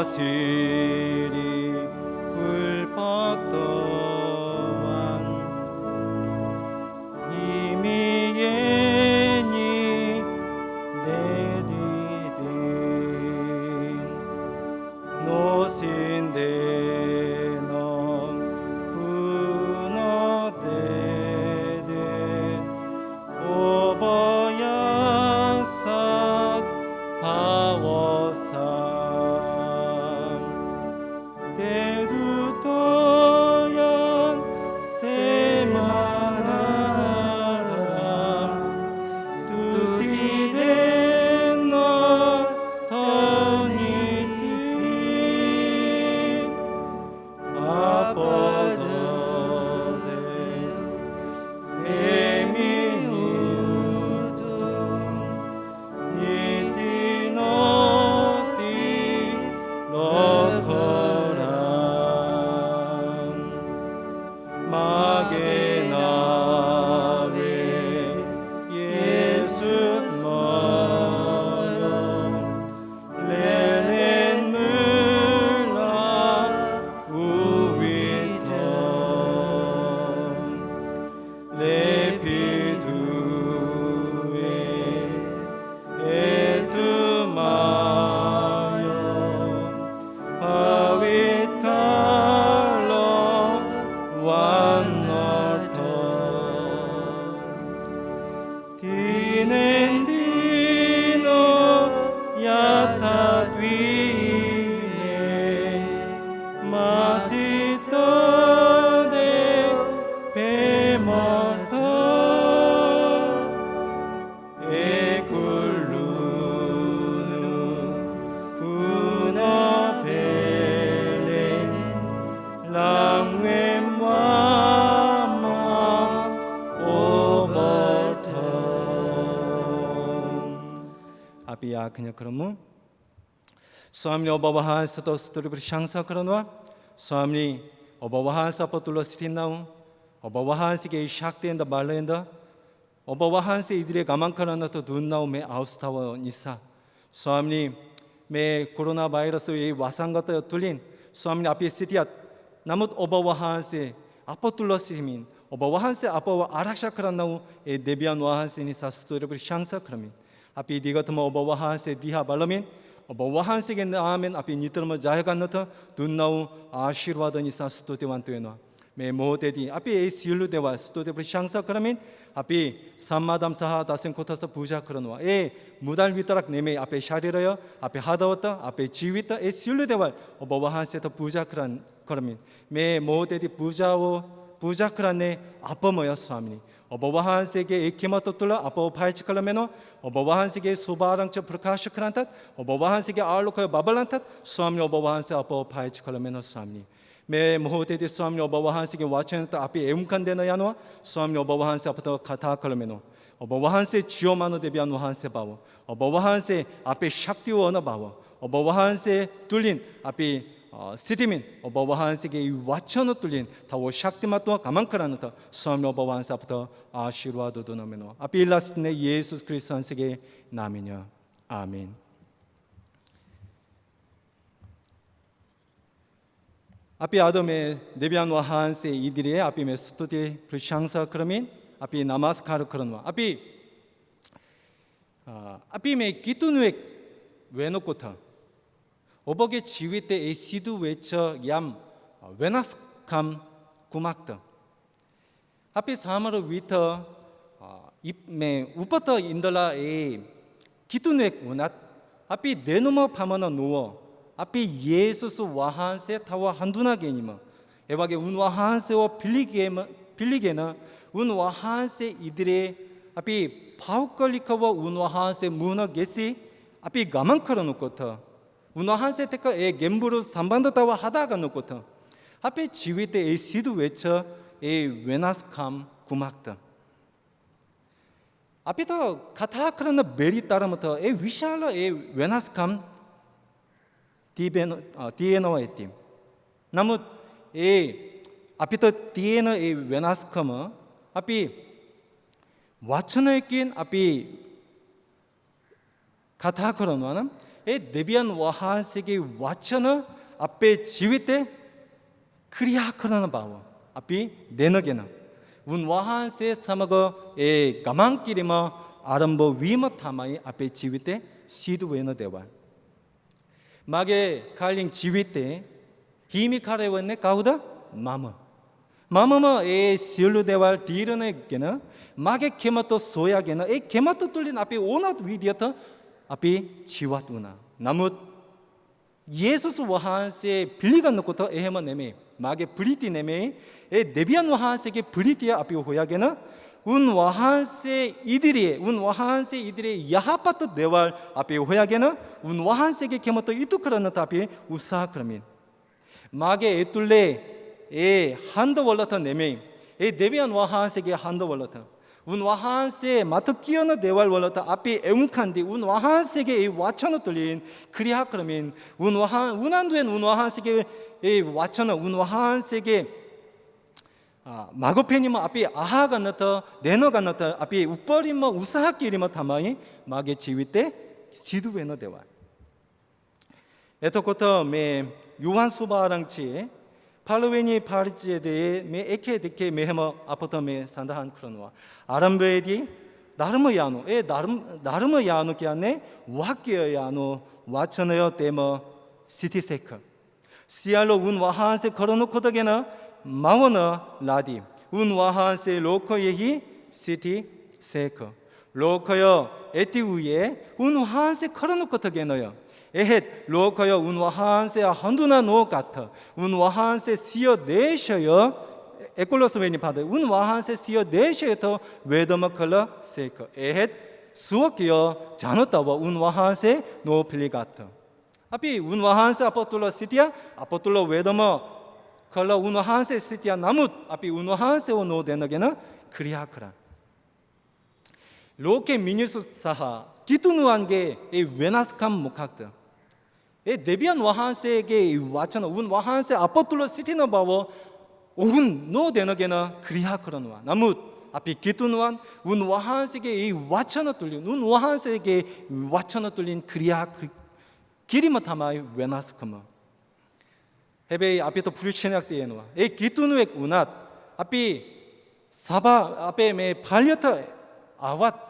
G: 세마시리 훌벅 떠한 이미예니 내디딘 노신데너 분어데데 오버야사 바워사 Masito de Pemorto
F: අපි යාඥා කරමු. ස්වාමීනි ඔබ වහන්සේට ස්තුති ප්‍රශංසා කරනවා. ස්වාමීනි ඔබ වහන්සේ අප තුළ සිටිනා වූ ඔබ වහන්සේගේ ශක්තියෙන්ද බලයෙන්ද ඔබ වහන්සේ ඉදිරියේ ගමන් කරන්නට දුන්නා වූ මේ අවස්ථාව නිසා ස්වාමීනි මේ කොරෝනා වෛරසයේ වසංගතය තුලින් ස්වාමීනි අපි සිටියත් නමුත් ඔබ වහන්සේ අප තුළ සිටිමින් ඔබ වහන්සේ අපව ආරක්ෂා කරන්න වූ ඒ දෙවියන් වහන්සේ නිසා ස්තුති ප්‍රශංසා කරමින් අපි දිගටම ඔබ වහන්සේ දිහා බලමින් ඔබ වහන්සේගේ නාමයෙන් අපි නිතරම ජය ගන්නට දුන්නා වූ ආශිර්වාද නිසා ස්තුතිවන්ත වෙනවා. මේ මොහොතේදී අපි ඒ සියලු දේවල් ස්තුති ප්‍රශංසා කරමින් අපි සම්මාදම් සහ දසෙන් කොටස පූජා කරනවා. ඒ මුදල් විතරක් නෙමෙයි අපේ ශරීරය, අපේ හදවත, අපේ ජීවිත ඒ සියලු දේවල් ඔබ වහන්සේට පූජා කරමින් මේ මොහොතේදී පූජා කරන්නේ අපමය ස්වාමීනි. ඔබ වහන්සේගේ ඒකමත තුළ අපව පාවිච්චි කළමෙන ඔබ වහන්සේගේ සුභාරංච ප්‍රකාශ කරන්නත් ඔබ වහන්සේගේ ආලෝකය බබලන්නත් ස්වාමීනි ඔබ වහන්සේ අපව පාවිච්චි කළමෙන ස්වාමීනි. මේ මොහොතේදී ස්වාමීනි ඔබ වහන්සේගේ වචනට අපි එමුකන් දෙන යනවා. ස්වාමීනි ඔබ වහන්සේ අපට කතා කළමෙන ඔබ වහන්සේ ජීවමාන දෙවියන් වහන්සේ බව ඔබ වහන්සේ අපේ ශක්තිය වන බව ඔබ වහන්සේ තුලින් අපි සිටිමින් ඔබ වහන්සේගේ වචන තුලින් තව ශක්තිමත්ව ගමන් කරන්නට ස්වාමීනි ඔබ වහන්සේ අපට ආශිර්වාද දුනමෙනවා. අපි ඉල්ලා සිටින යේසුස් ක්‍රිස්තුස්ගේ නාමයෙන් ආමේන්. අපි අද මේ දෙවියන් වහන්සේ ඉදිරියේ අපි මේ ස්තුති ප්‍රශංසා කරමින් අපි නමස්කාර කරනවා. අපි මේ කිතුණුවෙක් වෙනකොට ඔබගේ ජීවිතයේ සිදුවෙච්ච යම් වෙනස්කම් කුමක්ද? අපි සමහර විට මේ උපත ඉඳලා ඒ කිතුණුවෙක් වුණත් අපි දෙනුම පමණ නුවෝ අපි යේසුස් වහන්සේ තව හඳුනා ගැනීම ඒ වගේ උන්වහන්සේව පිළිගෙන උන්වහන්සේ ඉදිරියේ අපි පෞද්ගලිකව උන්වහන්සේ මුණ ගැසී අපි ගමන් කරනකොට උන්වහන්සේත් එක්ක ඒ ගැඹුරු සම්බන්ධතාව හදාගන්නකොට අපේ ජීවිතයේ ඒ සිදුවෙච්ච ඒ වෙනස්කම් කුමක්ද? අපිට කතා කරන්න බැරි තරමට ඒ විශාල ඒ වෙනස්කම් තියෙනවා ඇති. නමුත් ඒ අපිට තියෙන ඒ වෙනස්කම අපි වචනයකින් අපි කතා කරනවා නම් ඒ දෙවියන් වහන්සේගේ වචන අපේ ජීවිතේ ක්‍රියා කරන බව අපි දැනගෙන උන්වහන්සේ සමග ඒ ගමන් කිරීම ආරම්භ වීම තමයි අපේ ජීවිතේ සිදු වෙන දේවල්. මගේ කලින් ජීවිතේ හිමිකාරය වන්නේ කවුද? මමම ඒ සියලු දේවල් තීරණයගෙන මගේ කැමත සොයාගෙන ඒ කැමත තුළින් අපි ඕනත් විදියට අපි ජීවත් වුණා. නමුත් යේසුස් වහන්සේ පිළිගන්නකොට එහෙම නෙමෙයි. මගේ ප්‍රීති නෙමෙයි. ඒ දෙවියන් වහන්සේගේ ප්‍රීතිය අපි හොයාගෙන උන්වහන්සේ ඉදිරියේ යහපත් දේවල් අපි හොයාගෙන උන්වහන්සේගේ කැමත ඉටු කරන්නට අපි උත්සාහ කරමින් මගේ ඒ තුලේ ඒ හඳවලට නෙමෙයි. ඒ දෙවියන් වහන්සේගේ හඳවලට උන්වහන්සේ මත කියන දේවල් වලට අපි එමුකන්දී උන්වහන්සේගේ ඒ වචන තුලින් ක්‍රියා කරමින් උනන්දුවෙන් උන්වහන්සේගේ ඒ වචන උන්වහන්සේගේ මඟ පෙනීම අපි අහගන්නට දැනගන්නට අපි උපරිම උත්සාහ කිරීම තමයි මගේ ජීවිතේ සිදු වෙන දේවල්. එතකොට මේ යෝහන් සුභාරංචියේ පළවෙනි පරිච්ඡේදයේ මේ එකේ දෙකේ මෙහෙම අපට මේ සඳහන් කරනවා. ආරම්භයේදී ධර්ම යානු කියන්නේ වාක්‍ය යානු වචනය තෙම සිටිසෙක. සියලු උන්වහන්සේ කරන කොටගෙන මවන ලාදී උන්වහන්සේ ලෝකයෙහි සිටිසේක. ලෝකය ඇති වූයේ උන්වහන්සේ කරන කොටගෙනය. එහෙත් ලෝකය උන්වහන්සේ හඳුනා නොගත් උන්වහන්සේ සිය දේශය 11 වෙනි පදය උන්වහන්සේ සිය දේශයට වේදම කළසේක. එහෙත් සුවකය ජනතාව උන්වහන්සේ නොපිළිගත්. අපි උන්වහන්සේ අප තුළ සිටියා අප තුළ වේදම කළ උන්වහන්සේ සිටියා. නමුත් අපි උන්වහන්සේව නොදැනගෙන ක්‍රියා කරා. ලෝකේ මිනිසු සහ 기도누한 게 웨나스캄 목학들. 네비안 와한세에게 와처나 운 와한세 아포틀로 시티너 바워 오hun 노 되너게나 그리하 그러노아 나무 앞이 기도누한 운 와한세에게 와처나 뚫린 운 와한세에게 와처나 뚫린 그리하 길이마 타마이 웨나스캄 해베이 앞에 또 불친약 때에노아 기도누의 운앗 앞이 사바 앞에 매 발려타 아왓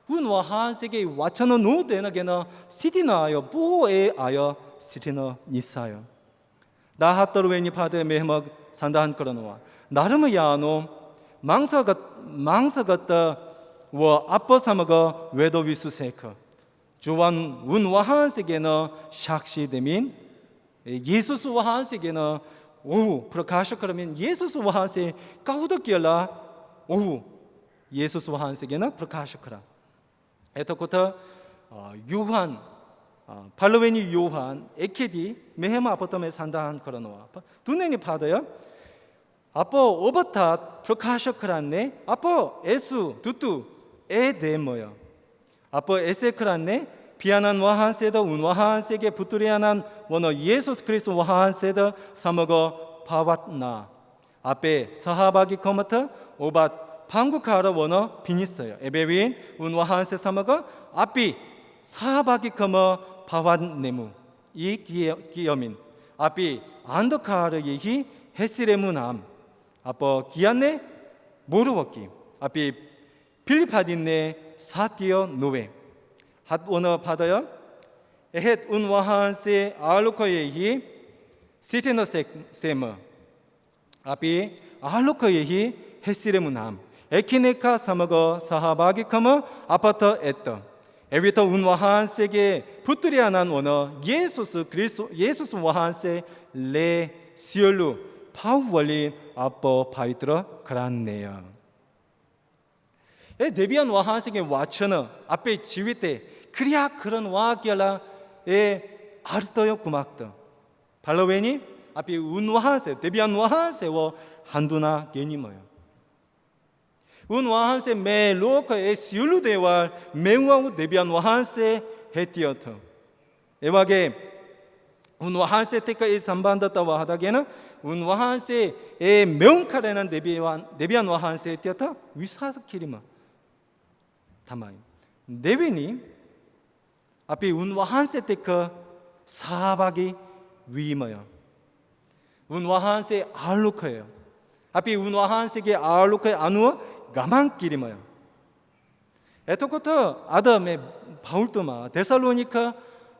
F: 운와 한세계 와처너 노데나게나 시티나요 보에 아여 시티너 니사요 나하터르웨니 파데 메막 산다한 거라노와 나름의 야노 망사갔다 와 아빠 사마가 외도 위수세커 주완 운와 한세계나 샥시데민 예수스와 한세계나 오후 프라카샤 그러면 예수스와 한세 까우덕기라 오후 예수스와 한세계나 프라카샤 그라 에토코타 요한 발로베니 요한 에케디 메헤마 아포텀에 산다한 거라노아 두네니 파더요 아포 오버타 프라카샤크란네 아포 에수 두뚜 에데모요 아포 에세크란네 비아난 와한세더 운 와한세게 부뚜리아난 원어 예수스 그리스도 와한세더 사먹어 파왓나 앞에 사하바기 커머터 오밭 방국하러 원어 비니스요 에베윈 운와한세 사마가 앞이 사바기 커머 파완네무 이 기여민 앞이 안더카르 예히 헤시레무남 아빠 기안네 모르워기 앞이 필리파딘네 사티어 노웨 핫 원어 받아요 에헷 운와한세 알로커 예히 시테너 세머 앞이 알로커 예히 헤시레무남 에키네카 사마거 사하바기 커머 아파터 에떠 에비터 운와한세게 붙들이아난 원어 예수스 그리스도 예수스 와한세 레 시얼루 파우월리 아빠 바이들어 그란네요 데비안 와한세게 와처너 앞에 지휘때 그리야 그런 와기라 에 아르떠요 구막더 발로웨니 앞에 운와한세 데비안 와한세워 한두나 게니머요 운 와한세 매 로커의 시울루데와 매우하고 데비안 와한세 헤티어터 에와게 운 와한세 때까 이 삼반다타와 하다게는 운 와한세의 명카레는 데비안 와한세 헤티어터 위사스 키리마 타마이 데비니 앞에 운 와한세 때까 사박이 위마요 운 와한세 알루커예요 앞에 운 와한세게 알루커의 아누어 가만끼리마요. 에토코터 아담의 바울도마 데살로니카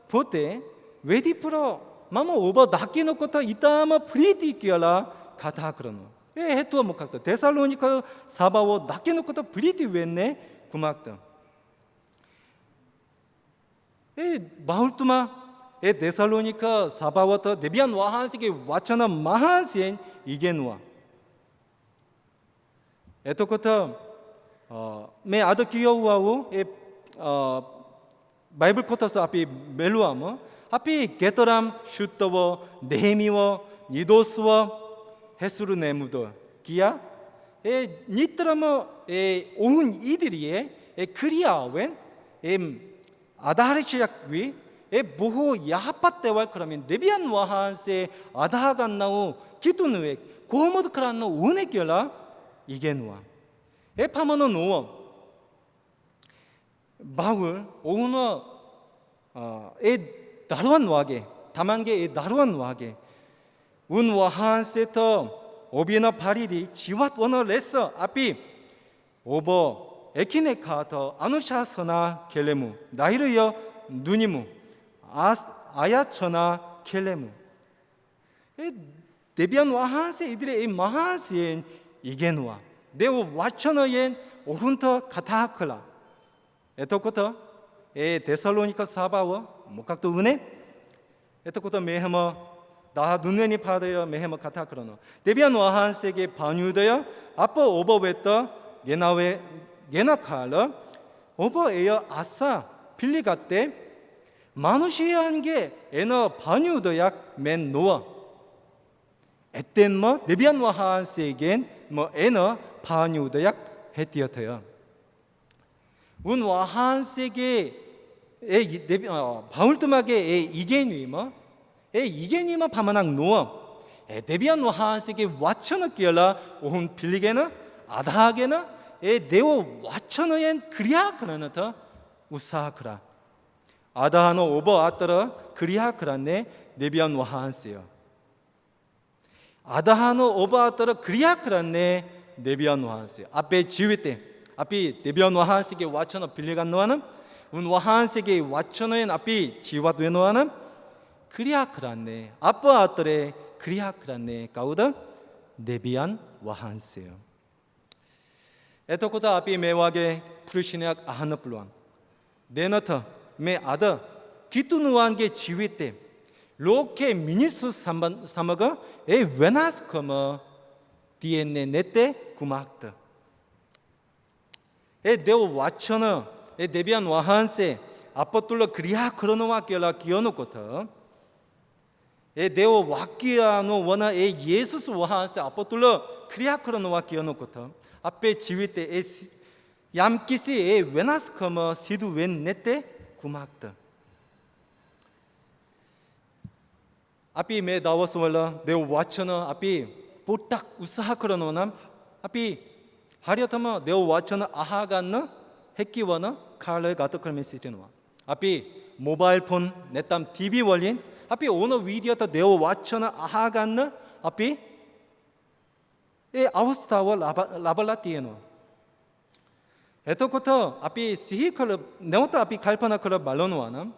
F: 보때 웨디프로 마모 오버 낚이놓고터 이따마 프리디끼어라 가다 그러노. 해투어 목학도 데살로니카 사바오 낚이놓고터 프리디 웬네 구막도. 바울도마 데살로니카 사바오터 데비안 와한시게 와처나 마한시엔 이게누아. 에토코터 매 아더 기여우아우 바이블 코터스 앞이 멜루아모 앞이 게토람 슈터워 네미워 니도스워 헤수르 네무도 기야 니트라모 오훈 이들이에 그리아웬 아다하리치약 위 보호 야하팟대왈 그러면 네비안 와한세 아다하간나우 기투누에 고모드 크란노 운에결라 이게 누아 에파모노 노어 바울 오우노 나루한 와게 다만게 나루한 와게 운와한세터 오비나 파리디 지왓 원어 레서 앞이 오버 에키네카터 아누샤서나 켈레무 나이르여 누니무 아야처나 켈레무 데비안 와한세 이들의 이 마한세엔 이게누아 네오 와처너엔 오훈터 카타하클라 에토코터 데살로니카 사바워 목각도 은혜 에토코터 메헤머 나 눈weni 파더여 메헤머 카타하클라노 데비안 와한세게 반유더여 아빠 오버웨터 게나웨 게나칼러 오버에여 아싸 빌리가때 마누시한게 에너 반유더약 맨 노어 에땐머 네비안 와한세겐 뭐 에너 파뉴더약 헤티어터요 운 와한세게 바울tum하게 이게니마 이게니마 파마낭 노어 데비안 와하스게 와처너 끼어라 오hun 빌리게나 아다하게나 네오 와처너엔 그리하 그라나타 우사크라 아다하노 오버 아따라 그리하 그라네 네비안 와하스요 아다하노 오버 아따라 그리하 그라네 네비안 와하스요 앞에 지휘때 앞이 네비안 와하스게 와처너 빌리간 노아는 운 와하스게 와처너엔 앞이 지와드 노아는 그리하 그라네 아빠 아따레 그리하 그라네 가우다 네비안 와하스요 에토코타 앞이 매와게 프루시네악 아하나 플루앙 네너터 매 아더 기투누안게 지휘때 로케 미니스 삼바가 에 웨나스 커머 디엔네 네때 구막더 에 데오 와처너 에 데비안 와한세 아빠툴러 그리하 그러노와 끼어라 기어놓고터 에 데오 와끼아노 원하 에 예수스 와한세 아빠툴러 그리하 그러노와 기어놓고터 앞에 지휘 때 얌키시 에 웨나스 커머 시두 웬 네때 구막더 앞이 매 나와서 원라 내 와처너 앞이 보딱 우사하 그러노남 앞이 하려타마 내 와처너 아하간나 핵기와나 칼레 가트 그러면 시티노와 앞이 모바일 폰 내땀 TV 원린 앞이 오너 위디어타 내 와처너 아하간나 앞이 에 아우스타와 라발라티에노 에토코터 앞이 시히컬 네오타 앞이 갈파나 컬 말로노와나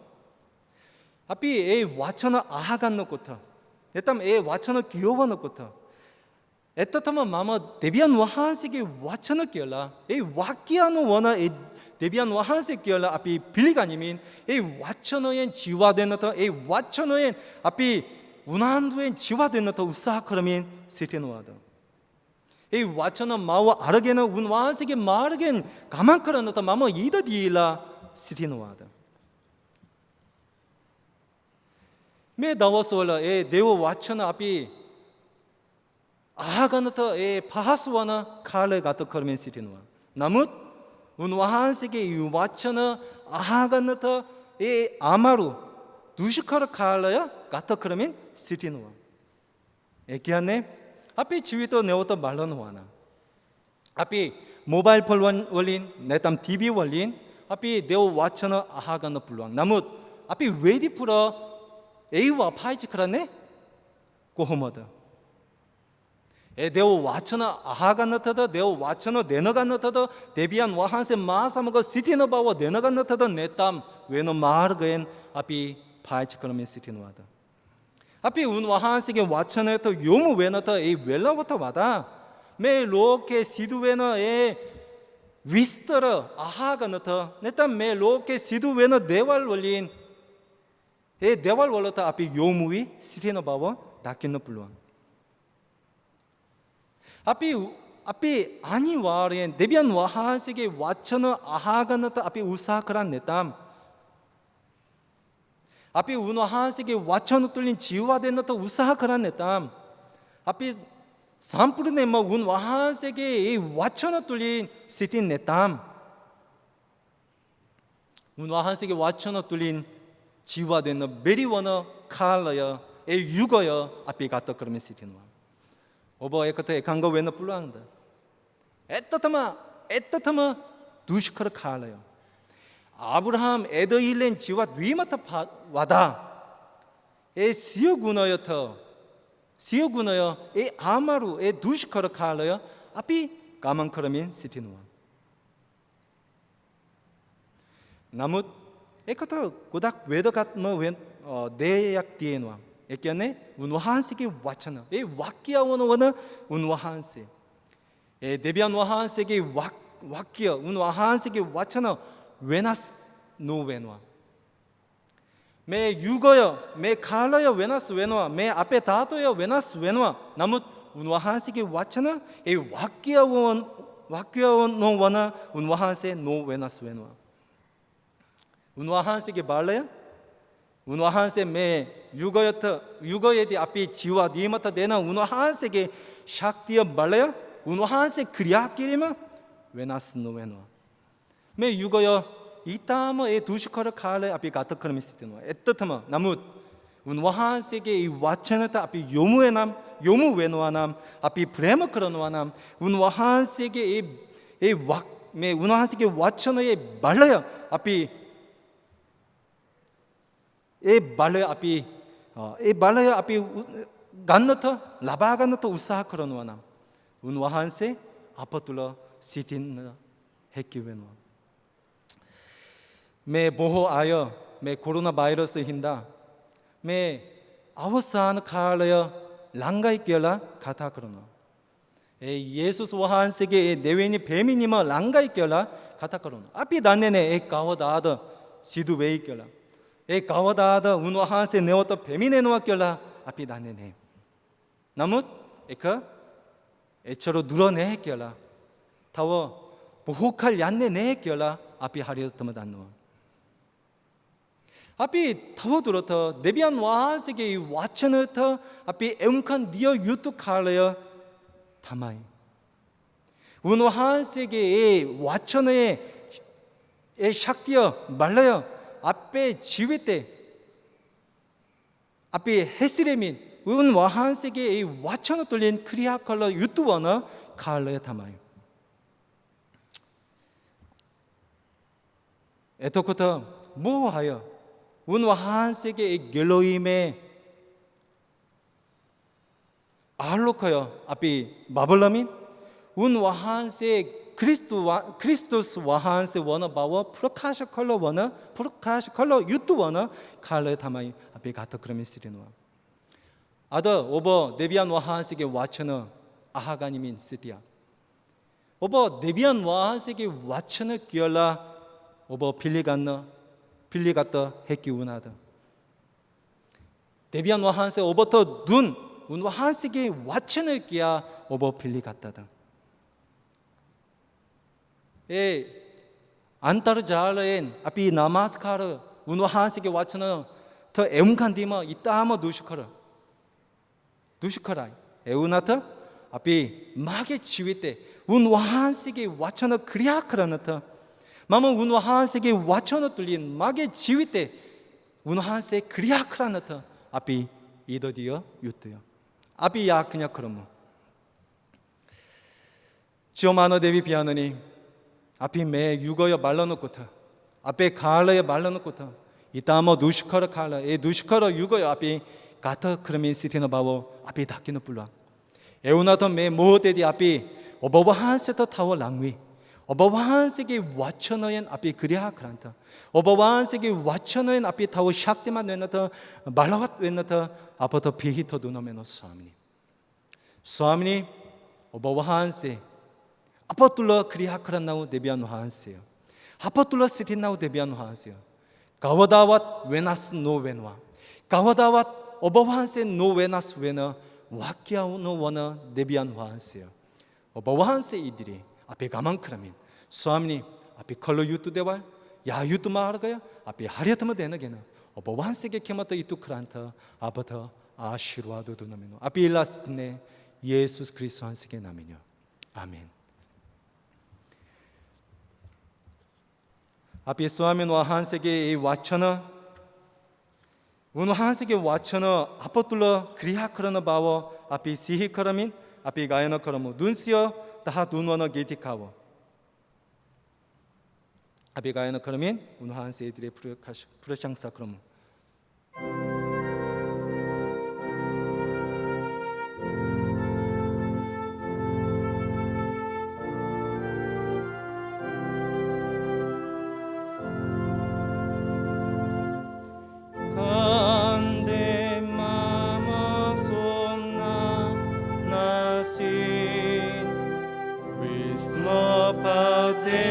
F: 앞이 에 와처나 아하간노 코터 에땀 에 와처나 귀여워노 코터 에따타마 마마 데비안 와한세게 와처나 끼어라 에 와끼아노 원하 에 데비안 와한세 끼어라 앞이 빌리가니민 에 와처너엔 지와되노터 에 와처너엔 앞이 운한두엔 지와되노터 우사하크라민 시테노와다 에 와처나 마와 아르게나 운 와한세게 마르겐 가만크라노터 마마 이다디라 시테노와다 매 나와서라 에 네오 와처나 앞이 아하가나타 에 파하스와나 칼레 가트 커르멘 시티노와 나뭇 운 와한세게 이 와처나 아하가나타 에 아마루 두시카르 칼레야 가트 커르멘 시티노와 에기안네 앞이 지위도 네오터 말로노와나 앞이 모바일 폰 원린 내땀 TV 원린 앞이 네오 와처나 아하가나 불왕 나뭇 앞이 웨디프라 에이와 파이치크라네 고호마다 에 데오 와처나 아하간나타다 데오 와처나 네너간나타다 데비안 와한세 마사마가 시티너바와 네너간나타다 네땀 웨노 마르겐 앞이 파이치크라멘 시티노와다 앞이 운 와한세게 와처나타 요무 웨나타 에이 웰라와타 와다 메 로케 시두웨나 에 위스터러 아하간나타 네땀 메 로케 시두웨나 네왈 월린 에 네발 월로타 앞에 요무위 시테노 바와 다킨노 불루안 앞에 아니 와르엔 데비안 와하세게 와처너 아하가나타 앞에 우사크란 네담 앞에 운와하세게 와처너 뚫린 지와데노타 우사크란 네담 앞에 삼프르네마 운와하세게 와처너 뚫린 시틴 네담 운와하세게 와처너 뚫린 지와되는 메리워너 칼러여 에 유거여 앞에 갔다 그러면 시티노 오버 에커테 강거 웨너 불랑다 에따타마 두시커 칼러여 아브라함 에더일렌 지와 뒤마타 와다 에 시어구너여터 에 아마루 에 두시커 칼러여 앞이 가만 그러면 시티노 나뭇 에커터 고닥 웨더갓 뭐웬 내약 디에노 에께네 운와한세게 와차나 에 와끼아원어 원어 운와한세 에 데비안 와한세게 와끼어 운와한세게 와차나 웨나스 노웨노 매 유거여 매 칼러여 웨나스 웨노 매 앞에 다도여 웨나스 웨노 나뭇 운와한세게 와차나 에 와끼아원 노 원어 운와한세 노 웨나스 웨노 운와한세게 말라야 운와한세 매 유거에디 앞이 지와 니마타 데나 운와한세게 샥디어 말라야 운와한세 그리아끼리마 웨나스 노웨노 매 유거여 ඊටාම ඒ දුෂ්කර කාලය අපි ගත කරමින් සිටිනවා. ඇත්තටම නමුත් උන්වහන්සේගේ මේ වචනට අපි යොමු වෙනවා නම් අපි ප්‍රේම කරනවා නම් උන්වහන්සේගේ මේ උන්වහන්සේගේ වචනයේ බලය අපි ගන්නට ලබා ගන්නට උත්සාහ කරනවා නම් උන්වහන්සේ අප තුළ සිටින්න හැකි වෙනවා. මේ බොහෝ අය මේ කොරෝනා වෛරසයෙන් හින්දා මේ අවසාන කාලය ළඟයි කියලා කතා කරනවා. ඒ යේසුස් වහන්සේගේ දෙවෙනි පැමිණීම ළඟයි කියලා කතා කරනවා. අපි දන්නේ නැහැ ඒ කවදාද සිදු වෙයි කියලා. ඒ කවදාද උන්වහන්සේ නැවත පැමිණෙනවා කියලා අපි දන්නේ නැහැ. නමුත් ඒක එච්චර දුර නැහැ කියලා. තව බොහෝ කල් යන්නේ නැහැ කියලා අපි හරියටම දන්නවා. අපි තවදුරට දෙවියන් වහන්සේගේ වචනයට අපි එම්කන් දිය යුතු කාලය තමයි. උන්වහන්සේගේ ඒ වචනයේ ඒ ශක්තිය බලය අපේ ජීවිතේ අපි හැසිරෙමින් උන්වහන්සේගේ ඒ වචන තුළින් ක්‍රියා කළ යුතු වන කාලය තමයි. එතකොට බොහෝ අය උන්වහන්සේගේ ඒ ගෙලොීමේ ආලෝකය අපි බබලමින් උන්වහන්සේ ක්‍රිස්තුස් වහන්සේ වන බව ප්‍රකාශ කළ යුතු වන කාලය තමයි අපි ගත කරමින් සිටිනවා. අද ඔබ දෙවියන් වහන්සේගේ වචන අහගනිමින් සිටියා. ඔබ දෙවියන් වහන්සේගේ වචන කියලා ඔබ පිළිගත හැකි වුණාද? දෙවියන් වහන්සේ ඔබට දුන් උන්වහන්සේගේ වචන කියා ඔබ පිළිගත්තද? ඒ අන්තර්ජාලයෙන් අපි නමස්කාර උන්වහන්සේගේ වචනට එම්කන් දීම ඉතාම දුෂ්කරයි. ඒ වුණාට අපි මාගේ ජීවිතේ උන්වහන්සේගේ වචන ක්‍රියා කරනට මම උන්වහන්සේගේ වචන තුළින් මගේ ජීවිතේ උන්වහන්සේ ක්‍රියා කරනට අපි ඉඩදිය යුතුය. අපි යාඥා කරමු. 지오마너 데비 피아노니 අපි මේ යුගය බලනකොට අපේ කාලය බලනකොට ඊටම දුෂ්කර කාලය ඒ දුෂ්කර යුගය අපි ගත කරමින් සිටින බව අපි දකින්න පුළුවන්. ඒ වුණාට මේ මොහොතේදී අපි ඔබ වහන්සේට තව ලං වී ඔබ වහන්සේගේ වචනයෙන් අපි ක්‍රියා කරන්ත ඔබ වහන්සේගේ වචනයෙන් අපි තව ශක්තිමත් වෙන්නට බලවත් වෙන්නට අපට පිහිට දුනමෙන ස්වාමිනී ඔබ වහන්සේ අප තුළ ක්‍රියා කරන්නා වූ දෙවියන් වහන්සේය. අප තුළ සිටින්නා වූ දෙවියන් වහන්සේය. කවදාවත් වෙනස් නොවෙනවා. කවදාවත් ඔබ වහන්සේ නොවෙනස් වෙන වාක්‍ය නොවන දෙවියන් වහන්සේය. ඔබ වහන්සේ ඉදිරියේ අපි ගමන් කරමින් ස්වාමිනී අපි කළ යුතු දේවල් යා යුතු මාර්ගය අපි හරියටම දැනගෙන ඔබ වහන්සේගේ කැමත ඉටු කරන්ට අපට ආශිර්වාද දුනමින් අපි ඉල්ලා සිටින්නේ යේසුස් ක්‍රිස්තුස් වහන්සේගේ නමින්. ආමෙන්. අපි ස්වාමීන් වහන්සේගේ ඒ වචන උන්වහන්සේගේ වචන අප තුළ ක්‍රියා කරන බව අපි සිහි කරමින් අපි ගායන කරමු. දුන්සිය තහ දුන්වන ගීතිකාව අපි ගායන කරමින් උන්වහන්සේ ඉදිරියේ ප්‍රශංසා කරමු.
G: Padre,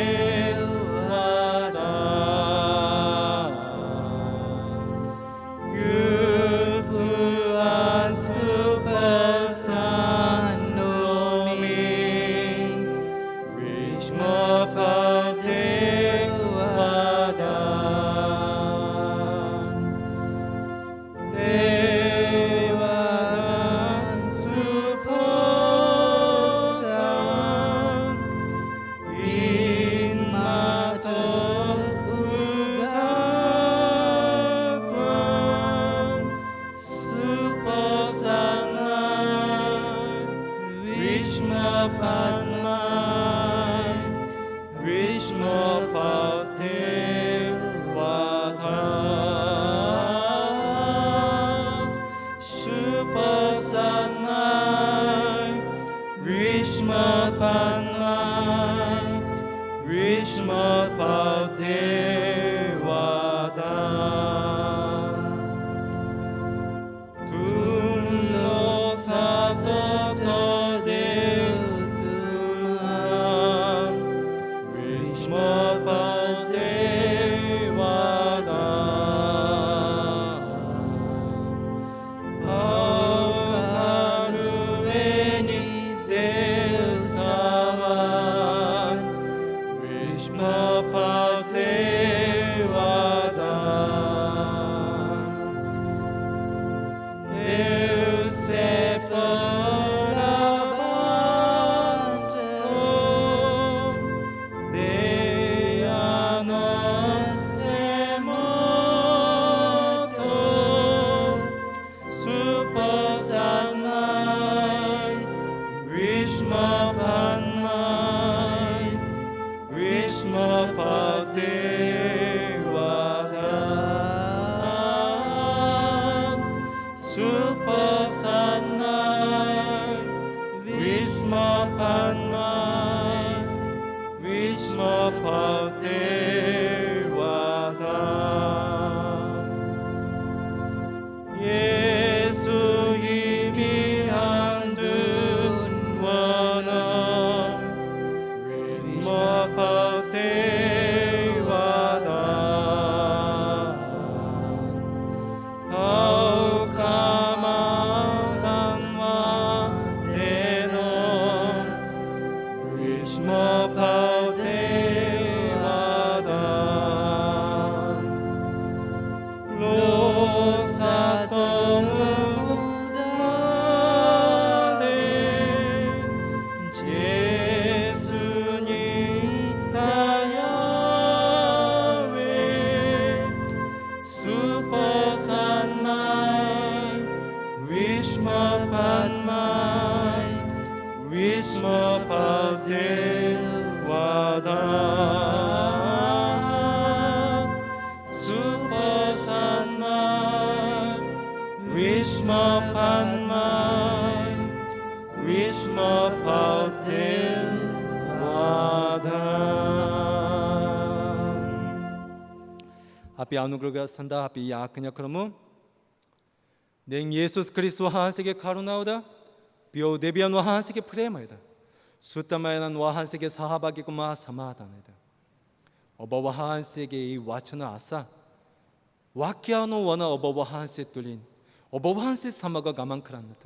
F: අපි අනුග්‍රහ සඳහා අපි යාඥා කරමු. දැන් යේසුස් ක්‍රිස්තුස් වහන්සේගේ කරුණාවද පියෝ දෙවියන් වහන්සේගේ ප්‍රේමයද සුත්තමයන් වහන්සේගේ සහභාගීකම සමාදානයද ඔබ වහන්සේගේ 이 වචන අසා වාක්‍යano වන ඔබ වහන්සේ තුලින් ඔබ වහන්සේ සමග ගමන් කරන්නට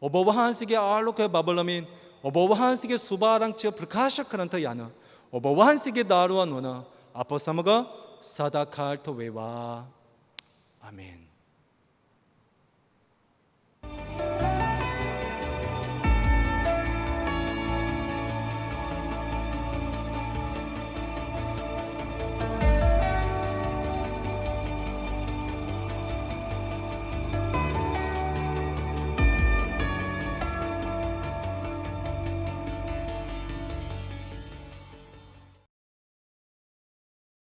F: ඔබ වහන්සේගේ ආලෝකය බබලමින් ඔබ වහන්සේගේ සුභාරංචිය ප්‍රකාශ කරන්නට යන ඔබ වහන්සේගේ දරුවන් වන අප සමග සදාකාලට වේවා. 아멘.